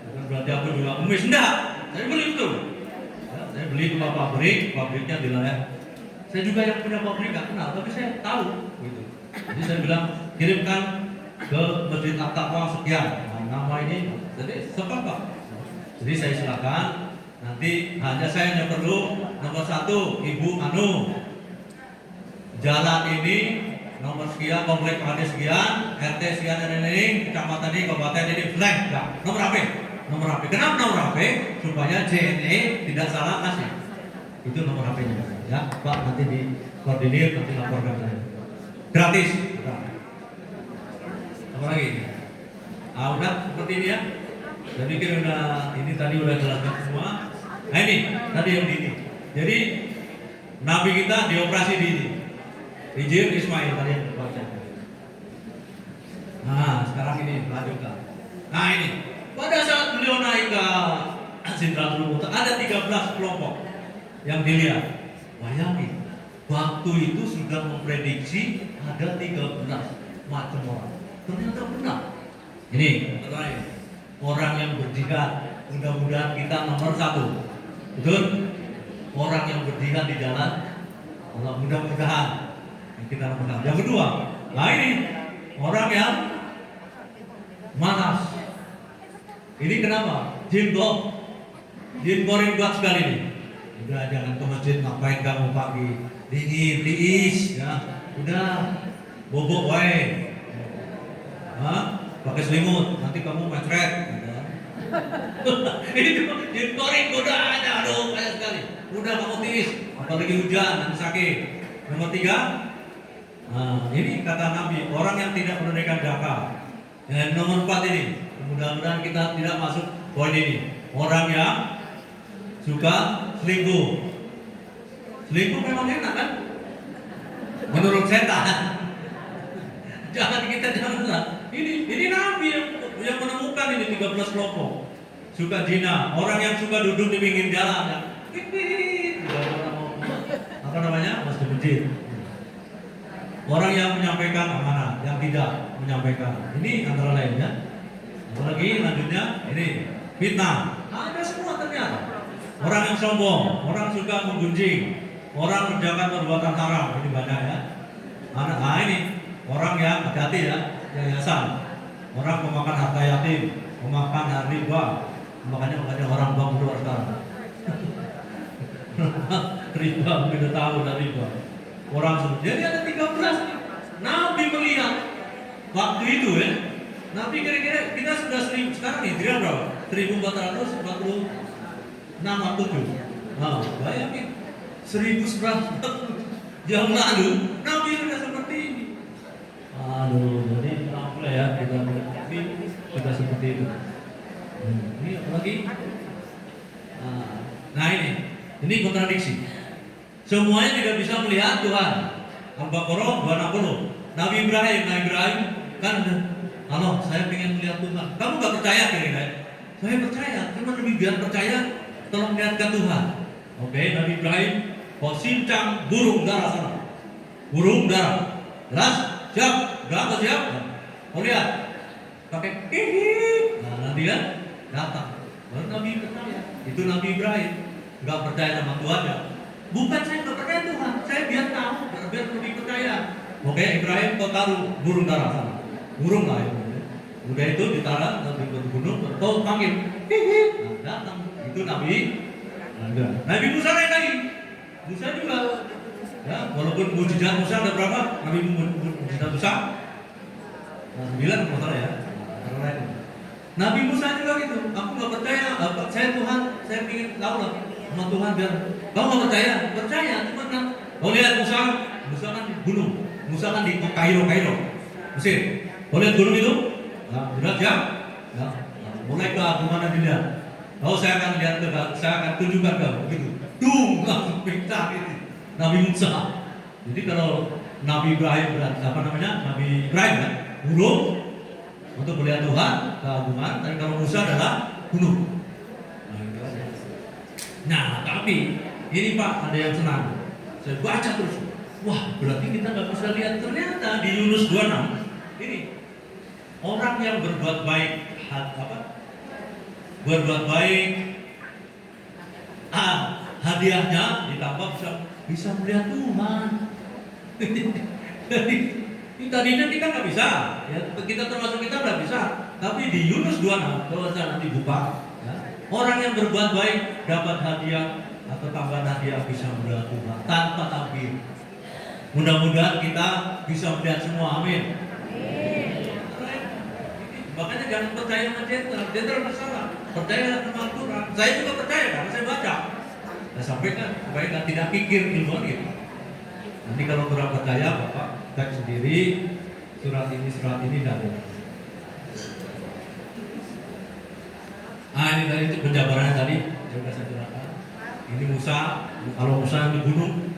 Bukan berarti aku juga ngemis, enggak, saya beli betul. Ya, saya beli ke pabriknya bilang ya, saya juga yang punya pabrik nggak kenal, tapi saya tahu, gitu. Jadi saya bilang kirimkan ke Masjid At-Taqwa sekian, nama ini, jadi sepakat. Jadi saya silakan, nanti saya perlu nomor 1, Ibu Anu, jalan ini nomor sekian, komplek ada sekian, RT sekian dan ini, kecamatan ini, kabupaten ini, blank, enggak. Nomor HP. Kenapa nomor HP? Supaya JNE tidak salah kasih. Itu nomor HP-nya. Ya, Pak, nanti di koordinir, nanti laporkan saya. Gratis. Apa lagi? Udah seperti ini ya. Saya pikir ini tadi udah jelaskan semua. Nah ini, tadi yang ini. Jadi Nabi kita dioperasi di ini. Rijir Ismail tadi yang baca. Nah, sekarang ini lanjutkan. Nah ini, pada saat beliau naik ke Sidratul Muntaha ada 13 kelompok yang dilihat. Bayangin, waktu itu sudah memprediksi ada 13 macam orang. Ternyata benar. Ini terakhir, orang yang berjihad, mudah-mudahan kita nomor 1. Betul? Orang yang berjihad di jalan Allah, mudah-mudahan kita menang. Yang kedua, nah ini orang yang malas. Ini kenapa? Jin goreng kuat sekali ini. Udah jangan ke masjid, ngapain kamu pagi? Dingin, diis, ya. Udah bobok wae. Pakai selimut, nanti kamu mecret. Itu jin goreng godaan, aduh banyak sekali. Udah kamu tiis, apalagi hujan, nanti sakit. Nomor 3. Nah, ini kata Nabi, orang yang tidak menunaikan zakat. Dan nomor 4 ini, mudah-mudahan kita tidak masuk poin ini. Orang yang suka selingkuh. Selingkuh memang enak kan? Menurut setan. Jangan. Ini Nabi yang menemukan ini 13 kelompok. Suka zina, orang yang suka duduk di pinggir jalan ya. Apa namanya? Masjid. Orang yang menyampaikan amanah, yang tidak menyampaikan. Ini antara lainnya. Apalagi lanjutnya ini fitnah. Ada semua ternyata. Orang yang sombong, orang suka menggunjing, orang mengerjakan perbuatan haram, ini banyak ya. Nah ini orang yang hati-hati ya, yayasan. Orang memakan harta yatim, memakan riba. Makanya orang bang keluar sekarang. Riba kita tahu dari riba. Orang sebut, jadi ada 13. Nabi melihat waktu itu ya. Nabi kira-kira kita sudah 1000 sekarang nih, kira berapa? 1446 atau 7. Nah, bayangin 1100. yang lalu Nabi sudah seperti ini. Aduh, jadi apa ya kita Nabi sudah seperti itu. Ini apa lagi? Nah ini kontradiksi. Semuanya tidak bisa melihat Tuhan. Al-Baqarah 260. Nabi Ibrahim kan, halo, saya ingin melihat Tuhan. Kamu gak percaya kira-kira? Saya percaya, cuma lebih biar percaya, tolong lihatkan Tuhan. Oke, Nabi Ibrahim, sincang burung darah sana. Burung darah. Jelas? Siap? Berapa siap? Mau lihat? Pakai hihi. Nah, nanti kan datang. Baru Nabi percaya. Itu Nabi Ibrahim. Gak percaya sama Tuhan ya. Bukan saya gak percaya Tuhan, saya biar tahu, biar lebih percaya. Oke, Ibrahim kau taruh burung darah sana. Burung lah itu. Udah itu ditaruh di gunung, kau panggil, hihi. Nah, datang. Itu Nabi. Nabi Musa lain lagi. Musa juga. Ya, walaupun mujizat Musa ada berapa? Nabi mujizat Musa 9 kalau salah ya. Nabi Musa juga gitu. Aku nggak percaya. Saya Tuhan, saya ingin tahu lah sama Tuhan biar. Kau nggak percaya? Percaya. Cuma kan. Kau lihat Musa kan gunung. Musa kan di Kairo, Mesir. Kau lihat gunung itu? Nah, sudah siap. Ya. Mulai ke kemana dilihat? Saya akan lihat saya akan tunjukkan kau. Begitu. Langsung pecah gitu. Nabi Musa. Jadi kalau Nabi Ibrahim Nabi Ibrahim kan burung untuk melihat Tuhan keagungan, tapi kalau Musa adalah gunung. Nah, tapi ini Pak ada yang senang. Saya baca terus. Wah, berarti kita nggak bisa lihat. Ternyata di Yunus 26 ini orang yang berbuat baik berbuat baik hadiahnya ditambah bisa melihat Tuhan. Jadi tadinya kita nggak bisa, ya, kita termasuk kita nggak bisa. Tapi di Yunus 26 kalau saya nanti buka, ya, orang yang berbuat baik dapat hadiah atau tambahan hadiah bisa melihat Tuhan tanpa takbir. Mudah-mudahan kita bisa melihat semua, amin. Makanya jangan percaya sama jenderal bersalah. Percaya sama Al-Quran. Saya juga percaya karena saya baca. Saya sampaikan supaya tidak pikir ilmuwan gitu. Nanti kalau kurang percaya, Bapak cek sendiri surat ini dan ini tadi itu penjabarannya tadi sudah saya jelaskan. Ini Musa, kalau Musa di gunung,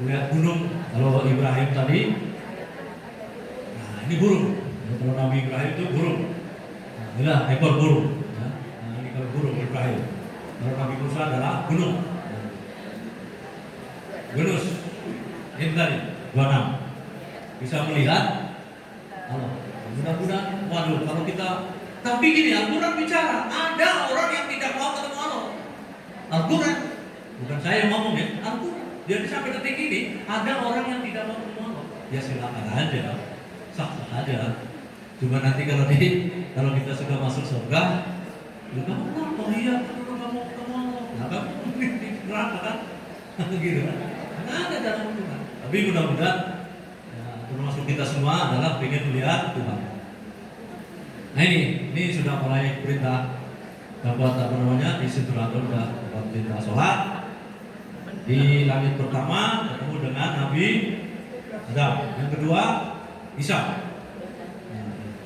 melihat gunung. Kalau Ibrahim tadi, nah ini burung. Kalau Nabi Ibrahim itu burung. Nah, inilah ekor burung. Ya. Nah, ini kalau burung Ibrahim. Kalau Nabi Musa adalah gunung. Yunus ini tadi 26 bisa melihat. Mudah-mudahan. Waduh, kalau kita. Tapi gini, Al-Quran bicara ada orang yang tidak mau ketemu Allah. Al-Quran, bukan saya yang ngomong ya. Al-Quran. Jadi sampai detik ini ada orang yang tidak mau ketemu Allah. Ya silakan aja, sah-sah aja. Cuma nanti kalau kita sudah masuk surga, kamu kenapa? Iya, kamu mau ketemu Allah. Nah, kamu di neraka kan? Gitu kan? Nggak ada dalam Tuhan. Tapi mudah-mudahan ya, termasuk kita semua adalah ingin melihat Tuhan. Nah ini sudah mulai perintah dapat di Sidratul dapat perintah sholat. Di langit pertama ketemu dengan Nabi Adam. Yang kedua Isa.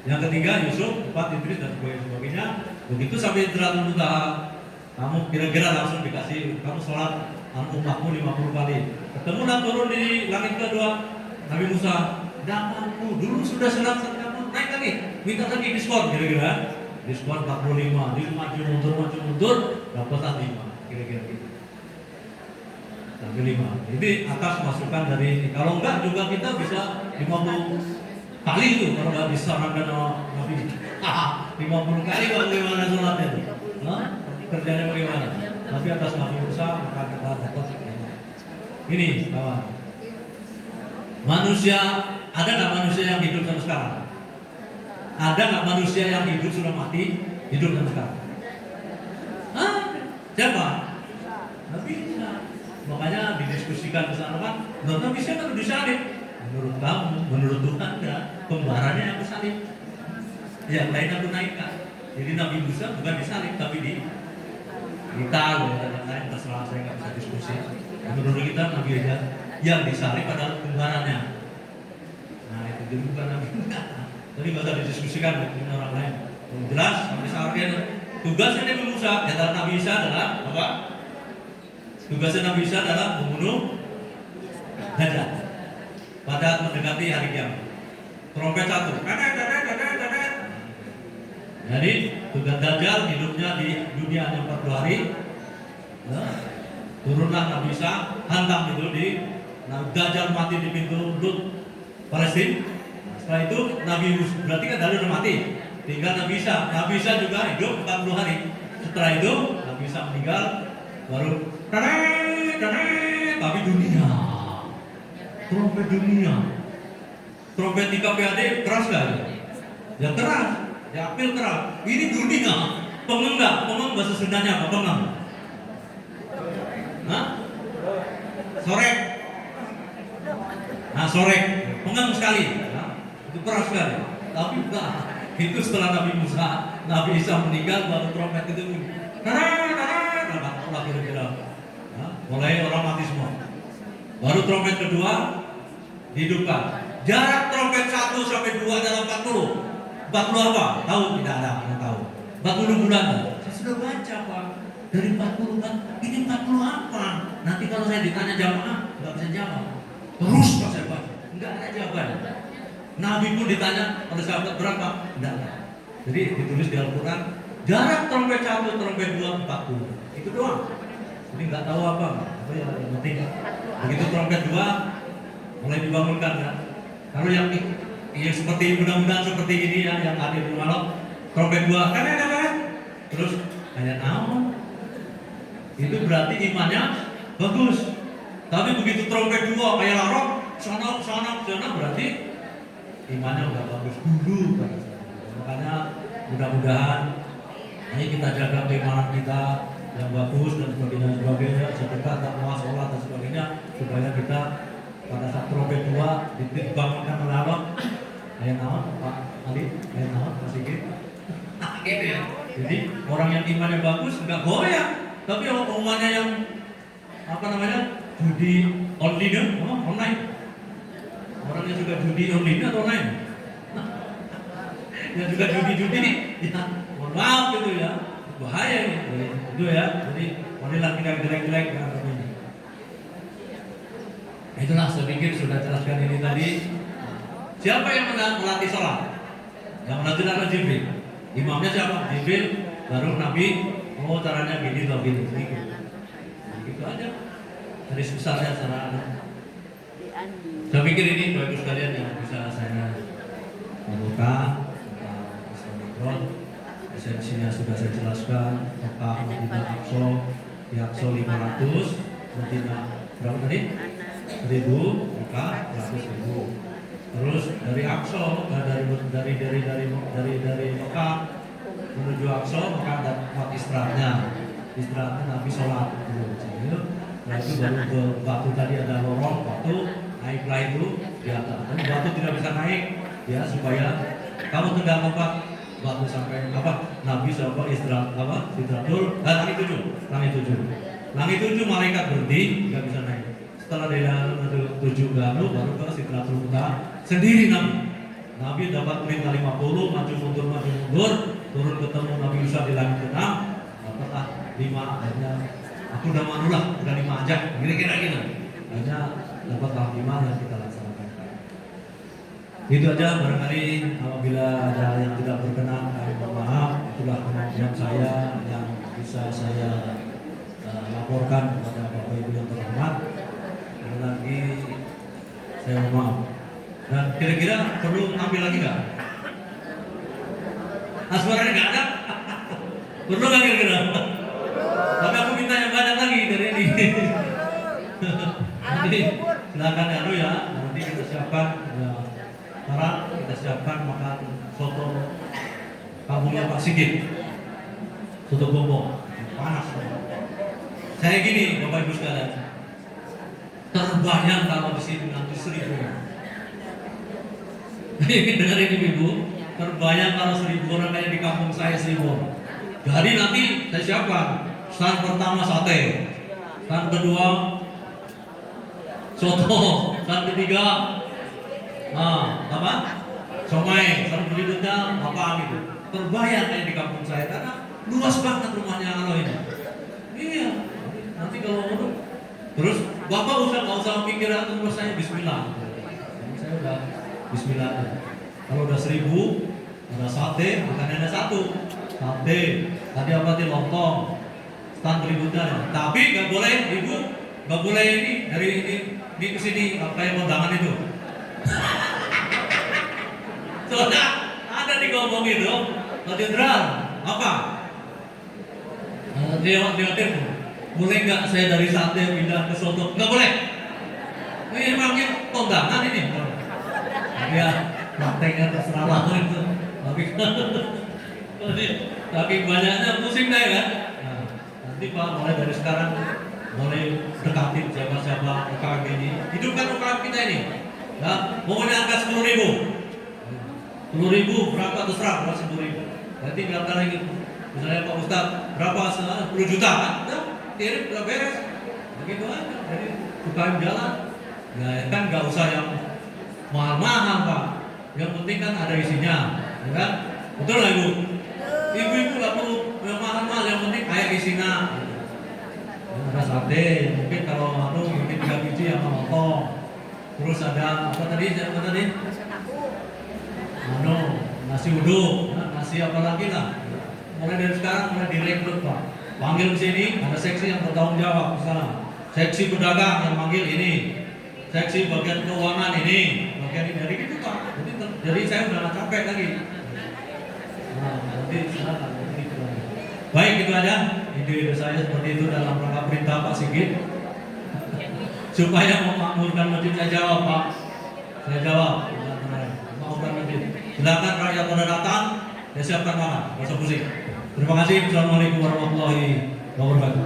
Yang ketiga Yusuf, 4 Idris dan sebagainya. Begitu sampai Sidratul Muntaha, kamu kira-kira langsung dikasih kamu sholat umatmu 50 kali. Ketemulah turun di langit kedua Nabi Musa. Dapatmu dulu sudah sholat kamu naik lagi, minta lagi diskon kira-kira. Diskon 45, di maju mundur, dapat 5 kira-kira gitu. Sampai 5. Jadi atas masukan dari ini. Kalau enggak juga kita bisa 50 kali itu kalau nggak disarankan Nabi. 50 kali kalau gimana sholatnya itu? Kerjanya bagaimana? Tapi atas Nabi Musa maka kita dapat ini kawan. Manusia, ada nggak manusia yang hidup sampai sekarang? Ada nggak manusia yang hidup sudah mati, hidup sampai sekarang? Siapa? Nabi Isa. Makanya didiskusikan bersama kan, Nabi Isa kan disalib. Menurut kamu, menurut Tuhan enggak, kembarannya yang disalib. Yang lain aku naikkan. Jadi Nabi Musa bukan disalib tapi ditaruh. Lain terserah, saya nggak bisa diskusi. Menurut kita Nabi aja yang disalib adalah kembarannya. Nah itu jadi bukan Nabi Musa. Tadi nggak usah didiskusikan dengan orang lain. Yang jelas sampai saat ini tugasnya Nabi Musa adalah Nabi Isa adalah apa? Tugasnya Nabi Isa adalah membunuh Dajjal pada mendekati hari kiamat. Trompet satu. Jadi tugas Dajjal hidupnya di dunia hanya 40 hari. Nah, turunlah Nabi Isa, hantam itu di Dajjal mati di pintu Lut Palestina. Setelah itu Nabi Musa berarti kan Dajjal udah mati. Tinggal Nabi Isa. Nabi Isa juga hidup 40 hari. Setelah itu Nabi Isa meninggal, baru tapi dunia. Trompet dunia. Trompet di KPAD keras gak? Ya keras. Ya apel keras. Ini dunia. Pengeng bahasa Sundanya apa? Pengeng. Hah? Sorek. Nah sorek. Pengeng sekali. Nah, itu keras sekali. Tapi enggak. Itu setelah Nabi Musa, Nabi Isa meninggal, baru trompet itu bunyi. Nah, kira-kira. Nah, mulai orang mati semua. Baru trompet kedua dihidupkan. Jarak trompet 1 sampai 2 adalah 40. 40 apa? Tahu tidak ada yang tahu. 40 bulan. Saya sudah baca Pak. Dari 40 kan ini 40 apa? Nanti kalau saya ditanya jamaah nggak bisa jawab. Terus Pak saya baca. Enggak ada jawaban. Nabi pun ditanya oleh sahabat berapa? Enggak ada. Jadi ditulis di Al-Quran jarak trompet 1, trompet 2, 40. Itu doang. Jadi nggak tahu apa yang penting. Begitu trompet 2 mulai dibangunkan ya. Kalau yang seperti mudah-mudahan seperti ini ya yang hadir di malam trompet 2 kan terus kayak naon itu berarti imannya bagus. Tapi begitu trompet 2 kayak larok sana berarti imannya udah bagus dulu. Makanya mudah-mudahan ini kita jaga keimanan kita yang bagus dan sebagainya sedekah, takwa, sholat dan sebagainya supaya kita pada saat trompet 2 dibangunkan oleh Allah. Ayat naon Pak Ali, ayat naon Pak Sigit. Gitu ya. Jadi orang yang imannya bagus enggak goyah, tapi imannya yang apa namanya judi online, online. Orangnya juga judi online atau online. Yang juga judi ya mohon maaf gitu ya, bahaya nih itu ya. Jadi marilah kita jelek-jelek dengan ini. Itulah saya pikir sudah jelaskan ini tadi. Siapa yang melatih sholat? Yang melatih adalah Jibril. Imamnya siapa? Jibril, baru Nabi. Oh caranya gini loh gini. Gitu aja. Dari besarnya secara saya pikir ini Bapak Ibu sekalian yang bisa saya membuka tentang esensinya sudah saya jelaskan. Mekah, Madinah, Aqsa, di Aqsa 500, Madinah berapa tadi? 1000, Mekah 100.000. Terus dari Aqsa dari Mekah menuju Aqsa, maka ada tempat istirahatnya Nabi sholat dulu. Nah itu baru ke batu tadi ada lorong batu, naiklah itu di atas. Dan batu tidak bisa naik ya supaya kamu tegak tempat batu sampai apa Nabi sampai istirahat dulu. Langit 7 malaikat berhenti nggak bisa naik. Setelah dari 7 baru ke Sidratul Muntaha sendiri Nabi dapat perintah 50 maju mundur turun ketemu Nabi Musa di langit 6 dapatlah 5 akhirnya aku udah manulah udah 5 aja kira-kira gitu hanya dapatlah 5 yang kita laksanakan. Itu aja barangkali apabila ada yang tidak berkenan mohon maaf. Itulah kemampuan saya yang bisa saya laporkan kepada Bapak Ibu yang terhormat. Lagi saya mohon maaf. Dan kira-kira perlu ambil lagi nggak? Suaranya nggak ada. Perlu nggak kira-kira? Tapi aku minta yang banyak lagi dari ini. Jadi silakan ya. Nanti kita siapkan ya, kita siapkan makan soto kampungnya Pak Sigit. Soto bombong panas. Saya gini Bapak Ibu sekalian. Terbayang kalau di sini nanti 1000. Dengerin ibu, terbayang kalau 1000 orang kayak di kampung saya 1000 orang. Jadi nanti saya siapkan stand pertama sate, stand kedua soto, saat ketiga apa? Somai, saat berikutnya apa gitu. Terbayang kayak di kampung saya karena luas banget rumahnya kalau ini. Iya, nanti kalau terus bapak nggak usah mikir terus saya Bismillah. Saya udah Bismillah. Kalau udah 1000 ada sate, bukan ada satu sate. Tadi apa sih lontong, stand berikutnya. Tapi nggak boleh ibu, nggak boleh ini dari ini ke sini kayak kondangan itu. Soalnya ada di ngomong itu, Pak Jenderal apa? Dia boleh nggak saya dari sate pindah ke soto? Nggak boleh. Ini memangnya kondangan ini. Ya, prakteknya terserah lah itu. Tapi banyaknya pusing deh kan. Nah, nanti Pak mulai dari sekarang mulai dekatin siapa-siapa UKM ini. Hidupkan UKM kita ini. Nah, pokoknya angka 10.000. 10.000 berapa terserah, 10.000. Nanti daftar lagi. Misalnya Pak Ustadz berapa 10 juta kan? Udah kirim udah beres. Begitu aja. Jadi UKM jalan. Ya kan nggak usah yang mahal-mahal Pak. Yang penting kan ada isinya, ya kan? Betul lah Ibu. Ibu-ibu nggak perlu yang mahal-mahal. Yang penting kayak isinya. Ada sate, mungkin kalau mungkin 3 biji yang lontong. Terus ada apa tadi? Nasi uduk, nasi apa lagi lah. Mulai dari sekarang mulai direkrut Pak. Panggil ke sini, ada seksi yang bertanggung jawab misalnya. Seksi pedagang yang manggil ini, seksi bagian keuangan ini, bagian ini dari gitu Pak. Jadi saya udah nggak capek lagi. Nah, nanti silakan. Baik itu aja. Ide saya seperti itu dalam rangka perintah Pak Sigit. Supaya memakmurkan masjid saya jawab Pak. Saya jawab. Memakmurkan masjid. Silakan rakyat pada datang. Ya siapkan makan. Gak usah pusing. Terima kasih. Assalamualaikum warahmatullahi wabarakatuh.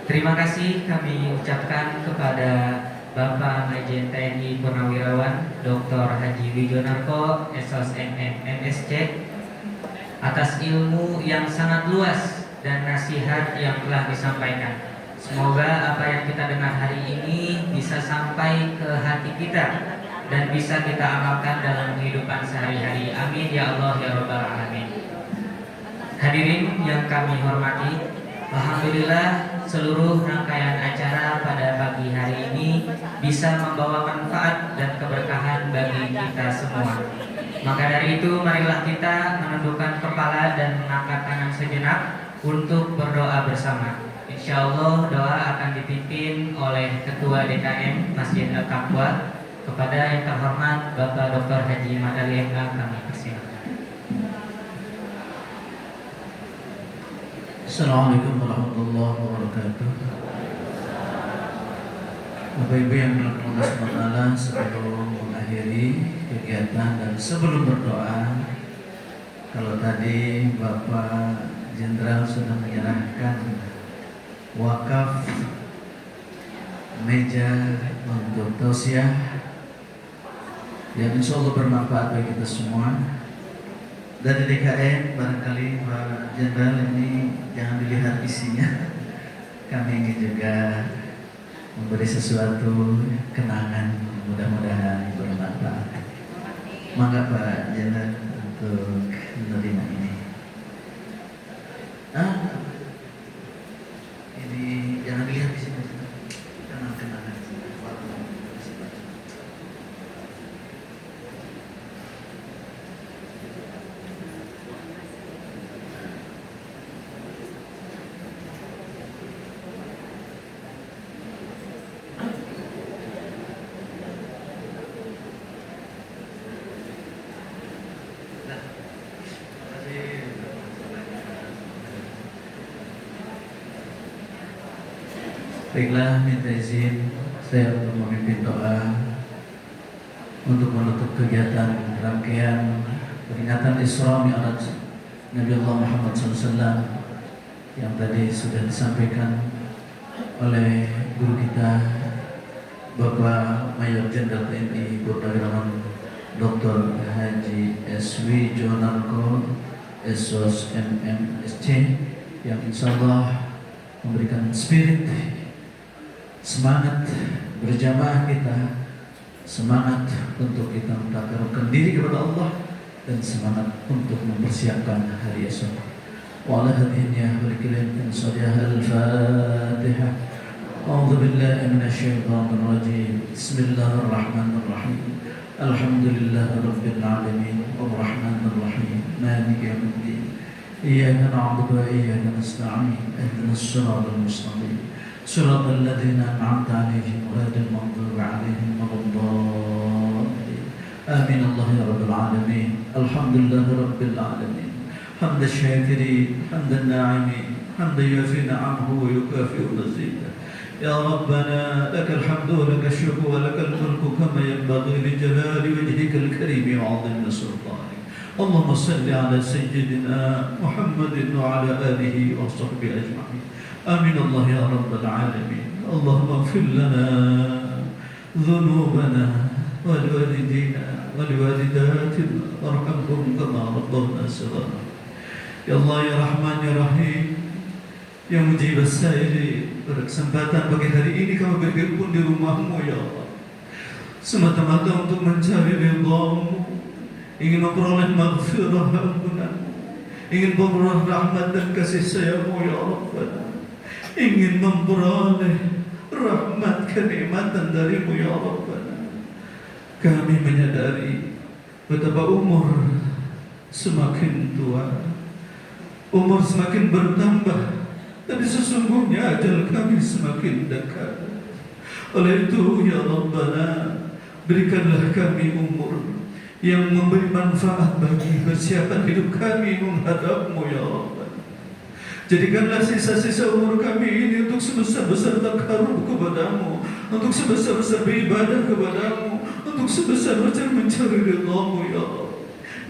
Terima kasih kami ucapkan kepada Bapak Majen TNI Purnawirawan Dr. Haji Wijonarko SOS MM MSC atas ilmu yang sangat luas dan nasihat yang telah disampaikan. Semoga apa yang kita dengar hari ini bisa sampai ke hati kita dan bisa kita amalkan dalam kehidupan sehari-hari. Amin ya Allah ya Rabbal Alamin. Hadirin yang kami hormati, alhamdulillah seluruh rangkaian acara pada pagi hari ini bisa membawa manfaat dan keberkahan bagi kita semua. Maka dari itu marilah kita menundukkan kepala dan mengangkat tangan sejenak untuk berdoa bersama. Insya Allah doa akan dipimpin oleh Ketua DKM Masjid Al-Taqwa. Kepada yang terhormat Bapak Dr. Haji Madali MA kami persilakan. Assalamualaikum warahmatullahi wabarakatuh. Bapak Ibu yang dimuliakan Allah SWT, sebelum mengakhiri kegiatan dan sebelum berdoa, kalau tadi Bapak Jenderal sudah menyerahkan wakaf meja untuk tausiah yang insya Allah bermanfaat bagi kita semua. Dari DKM barangkali Pak Jenderal ini jangan dilihat isinya. Kami ingin juga memberi sesuatu kenangan, mudah-mudahan bermanfaat. Mangga Pak Jenderal untuk menerima ini. Ini jangan dilihat di sini. Kenangan. Baiklah, minta izin saya untuk memimpin doa untuk menutup kegiatan rangkaian peringatan Isra Mi'raj Nabi Allah Muhammad SAW yang tadi sudah disampaikan oleh guru kita Bapak Mayor Jenderal TNI Purnawirawan Dr. Haji S.W. Jonarko SOS MMSC yang insya Allah memberikan spirit, semangat berjamaah kita, semangat untuk kita mentakarukkan diri kepada Allah, dan semangat untuk mempersiapkan hari esok. Wa ala hadhihi wa likulli sadaqah al-Fatihah. A'udzu billahi minasy syaithanir rajim. Bismillahirrahmanirrahim. Alhamdulillahi rabbil alamin arrahmanir rahim maliki yaumiddin. Iyyaka na'budu wa iyyaka nasta'in. Ihdinas siratal mustaqim. Siratal ladzina an'amta 'alaihim ghairil maghdubi 'alaihim waladdallin. Amin Allah ya rabbal alamin. Alhamdulillahi rabbil alamin. حمد الشاكرين حمد الناعمين حمد يوفي نعمه ويكافئ مزيده. يا ربنا لك الحمد ولك الشكر ولك الملك كما ينبغي لجلال وجهك الكريم وعظيم سلطانك. اللهم صل على سيدنا محمد وعلى آله وصحبه أجمعين. آمين الله يا رب العالمين. اللهم اغفر لنا ذنوبنا ولوالدينا ولوالداتنا وارحمهم كما ربونا صغارا. Ya Allah ya Rahman ya Rahim, yang mujib as-saili, berkesempatan pagi hari ini kami berkumpul di rumah-Mu ya Allah, semata-mata untuk mencari ridha-Mu, ingin memperoleh maghfirah ampunan-Mu, ingin memperoleh rahmat dan kasih sayang-Mu ya Rabbana, ingin memperoleh rahmat kenikmatan dari-Mu ya Rabbana. Kami menyadari betapa umur semakin tua, umur semakin bertambah, tapi sesungguhnya ajal kami semakin dekat. Oleh itu ya Rabbana, berikanlah kami umur yang memberi manfaat bagi persiapan hidup kami menghadap-Mu ya Rabbana. Jadikanlah sisa-sisa umur kami ini untuk sebesar-besar takarub kepada-Mu, untuk sebesar-besar beribadah kepada-Mu, untuk sebesar-besar mencari ridha-Mu ya Allah.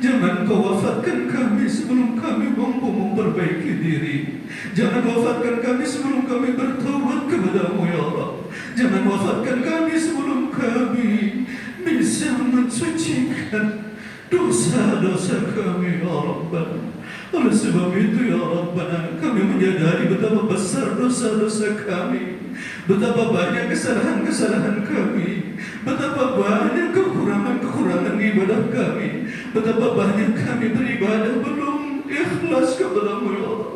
Jangan Kau wafatkan kami sebelum kami mampu memperbaiki diri. Jangan wafatkan kami sebelum kami bertaubat kepada-Mu ya Allah. Jangan wafatkan kami sebelum kami bisa mensucikan dosa-dosa kami ya Rabbana. Oleh sebab itu ya Rabbana, kami menyadari betapa besar dosa-dosa kami, betapa banyak kesalahan-kesalahan kami, betapa banyak kekurangan-kekurangan ibadah kami, betapa banyak kami beribadah belum ikhlas kepada-Mu ya Allah.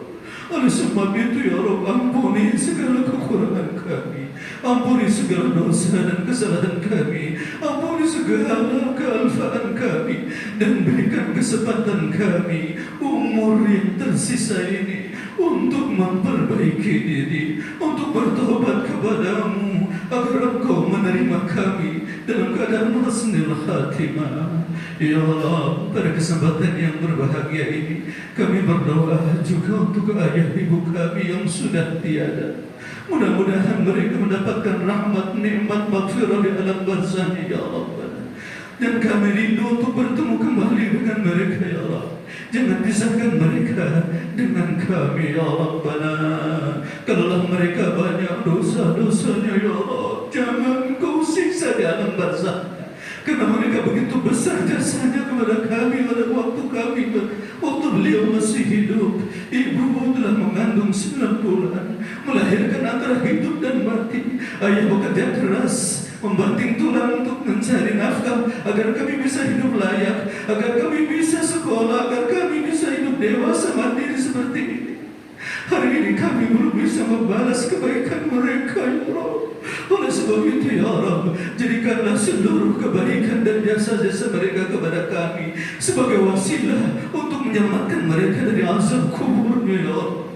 Oleh sebab itu ya Rabb, ampuni segala kekurangan kami, ampuni segala dosa dan kesalahan kami, ampuni segala kealfaan kami, dan berikan kesempatan kami umur yang tersisa ini untuk memperbaiki diri, untuk bertobat kepada-Mu, agar Engkau menerima kami dalam keadaan husnul khatimah. Ya Allah, pada kesempatan yang berbahagia ini, kami berdoa juga untuk ayah ibu kami yang sudah tiada. Mudah-mudahan mereka mendapatkan rahmat, nikmat, maghfirah di alam barzah ya Allah. Dan kami rindu untuk bertemu kembali dengan mereka ya Allah. Jangan pisahkan mereka dengan kami ya Rabbana. Kalaulah mereka banyak dosa-dosanya ya Allah, jangan Kau siksa di alam barzah. Karena mereka begitu besar jasanya kepada kami pada waktu beliau masih hidup. Ibu telah mengandung 9 bulan, melahirkan antara hidup dan mati. Ayah bekerja keras, membanting tulang untuk mencari nafkah agar kami bisa hidup layak, agar kami bisa sekolah, agar kami bisa hidup dewasa mandiri seperti ini. Hari ini kami belum bisa membalas kebaikan mereka ya Allah. Oleh sebab itu ya Allah, jadikanlah seluruh kebaikan dan jasa-jasa mereka kepada kami sebagai wasilah untuk menyelamatkan mereka dari azab kuburnya ya Allah.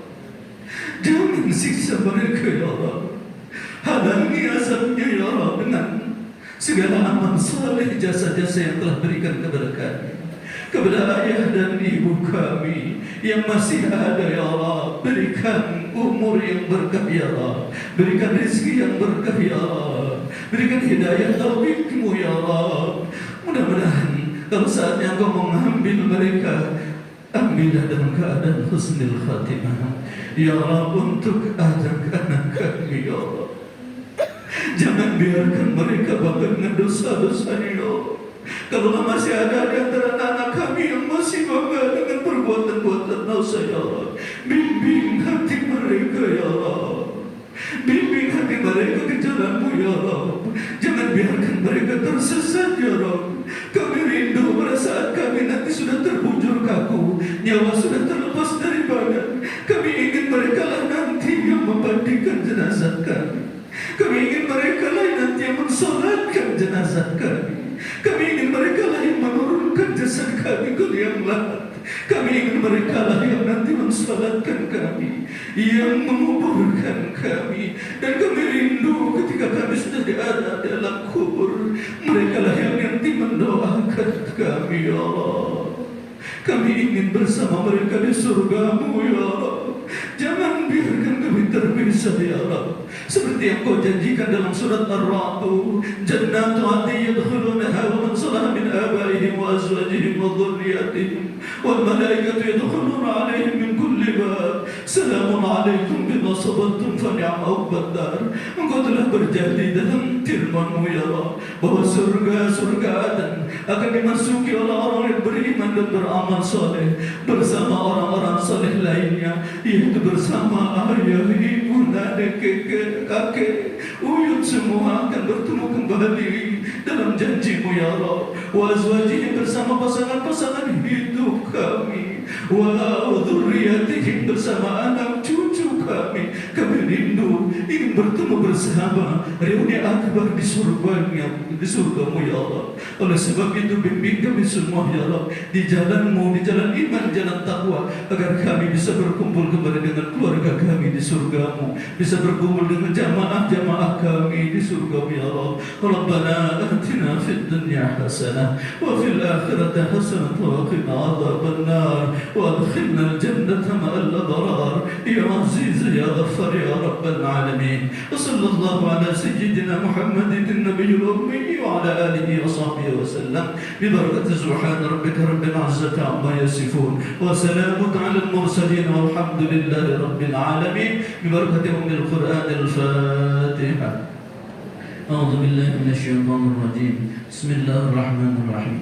Jangan siksa mereka ya Allah, halangi azabnya ya Allah dengan segala amal saleh jasa-jasa yang telah berikan kepada kami, kepada ayah dan ibu kami yang masih ada ya Allah. Berikan umur yang berkah ya Allah, berikan rezeki yang berkah ya Allah, berikan hidayah taufik-Mu ya Allah. Mudah-mudahan kalau saatnya Engkau mengambil mereka, ambillah dalam keadaan husnul khatimah ya Allah, untuk anak-anak kami ya Allah. Jangan biarkan mereka bangga dengan dosa-dosanya ya Allah. Kalau masih ada di antara anak kami yang masih bangga dengan perbuatan-perbuatan dosa ya Allah, bimbing hati mereka ya Allah. Bimbing hati mereka ke jalan-Mu ya Allah. Jangan biarkan mereka tersesat ya Allah. Kami rindu pada saat kami nanti sudah terbujur kaku, nyawa sudah terlepas dari badan. Kami ingin mereka lah nanti yang memandikan jenazah kami. Kami ingin mereka lah nanti yang mensolatkan jenazah kami. Kami ingin mereka lah yang menurunkan jasad kami ke liang lahat. Kami ingin mereka lah yang nanti mensolatkan kami, yang menguburkan kami. Dan kami rindu ketika kami sudah ada dalam kubur, mereka lah yang nanti mendoakan kami ya Allah. Kami ingin bersama mereka di surga-Mu ya Allah. Jangan biarkan kami terpisah ya Allah. Seperti yang Kau janjikan dalam surat Ar-Ra'd, jannatu 'adnin yadkhulunaha wa man salaha min abaihim wa azwajihim wa dhurriyyatihim wal malaikatu yadkhuluna 'alaihim min kulli bab salamun 'alaikum bima sabartum fa ni'ma 'uqbad-dar. Engkau telah berjanji dalam firman-Mu ya Allah bahwa surga Aden akan dimasuki oleh orang yang beriman dan beramal soleh bersama orang-orang soleh lainnya, yaitu bersama ayah, ibu, nenek, kakek, uyut, semua akan bertemu kembali dalam janji-Mu ya Allah. Wa azwajihim, bersama pasangan-pasangan hidup kami, wa dzurriyyatihim, bersama anak cucu kami. Kami rindu ingin bertemu bersama, reuni akbar di surga-Mu ya Allah. Oleh sebab itu bimbing kami semua ya Allah di jalan-Mu, di jalan iman, jalan takwa, agar kami bisa berkumpul kembali dengan keluarga kami di surga-Mu, bisa berkumpul dengan jamaah-jamaah kami di surga-Mu ya Allah. Rabbana atina fid dunya hasanah wa fil akhirati hasanah wa qina adzabannar wa adkhilna al-jannata ma'al abrar ya aziz ya ghaffar ya rabbal alamin. Wa sallallahu ala sayyidina Muhammadin an-nabiyil ummi wa ala alihi wa sahbihi wa sallam bi barakati subhana rabbika rabbil izzati amma yasifun wa salamun ala al-mursalin walhamdulillahi rabbil alamin bi barakati ummil qur'anil fatiha. أعوذ بالله من الشيطان الرجيم بسم الله الرحمن الرحيم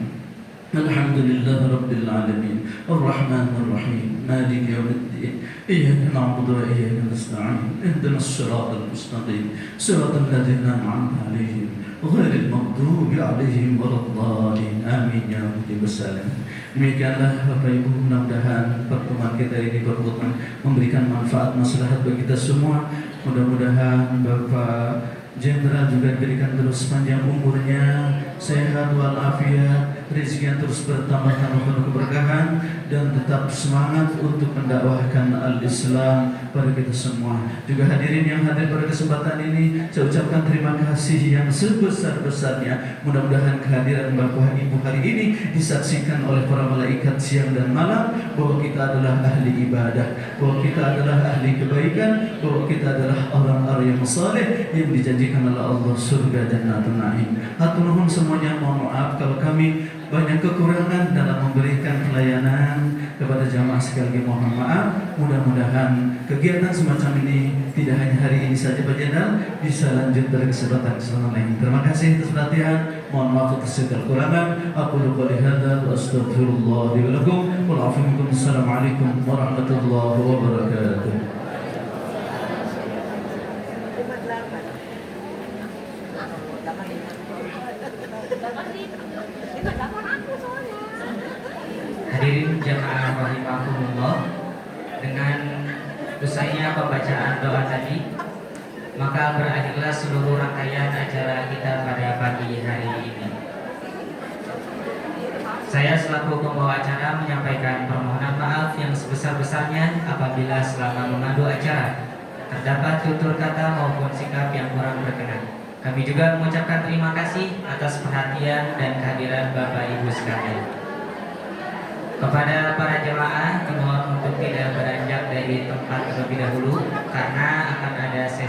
الحمد لله رب العالمين الرحمن الرحيم مالك يوم الدين إياك نعبد وإياك نستعين اهدنا الصراط المستقيم صراط الذين أنعمت عليهم غير المغضوب عليهم ولا الضالين آمين يا رب العالمين. Demikianlah Bapak Ibu, mudah-mudahan pertemuan kita ini berpotensi memberikan manfaat maslahat bagi kita semua. Mudah-mudahan Bapak Jenderal juga diberikan terus panjang umurnya, sehat walafiat, rezeki yang terus bertambah-tambah penuh keberkahan, dan tetap semangat untuk mendakwahkan al-Islam pada kita semua. Juga hadirin yang hadir pada kesempatan ini, saya ucapkan terima kasih yang sebesar-besarnya. Mudah-mudahan kehadiran Bapak Ibu hari ini disaksikan oleh para malaikat siang dan malam bahwa kita adalah ahli ibadah, bahwa kita adalah ahli kebaikan, bahwa kita adalah orang-orang yang saleh yang dijanjikan oleh Allah surga Jannatul Na'im. Hatur nuhun semuanya, mohon maaf kalau kami banyak kekurangan dalam memberikan pelayanan kepada jamaah, sekali lagi mohon maaf. Mudah-mudahan kegiatan semacam ini tidak hanya hari ini saja Pak Jenderal, bisa lanjut dari kesempatan lain. Terima kasih atas perhatian, mohon maaf atas segala kekurangan. Aku qouli hadza wa astaghfirullah li wa lakum wa a'fu minkum. Assalamualaikum warahmatullahi wabarakatuh. Hadirin jamaah rahimakumullah, dengan usainya pembacaan doa tadi, maka berakhirlah seluruh rangkaian acara kita pada pagi hari ini. Saya selaku pembawa acara menyampaikan permohonan maaf yang sebesar-besarnya apabila selama memandu acara terdapat tutur kata maupun sikap yang kurang berkenan. Kami juga mengucapkan terima kasih atas perhatian dan kehadiran Bapak Ibu sekalian. Kepada para jemaah dimohon untuk tidak beranjak dari tempat terlebih dahulu karena akan ada sesi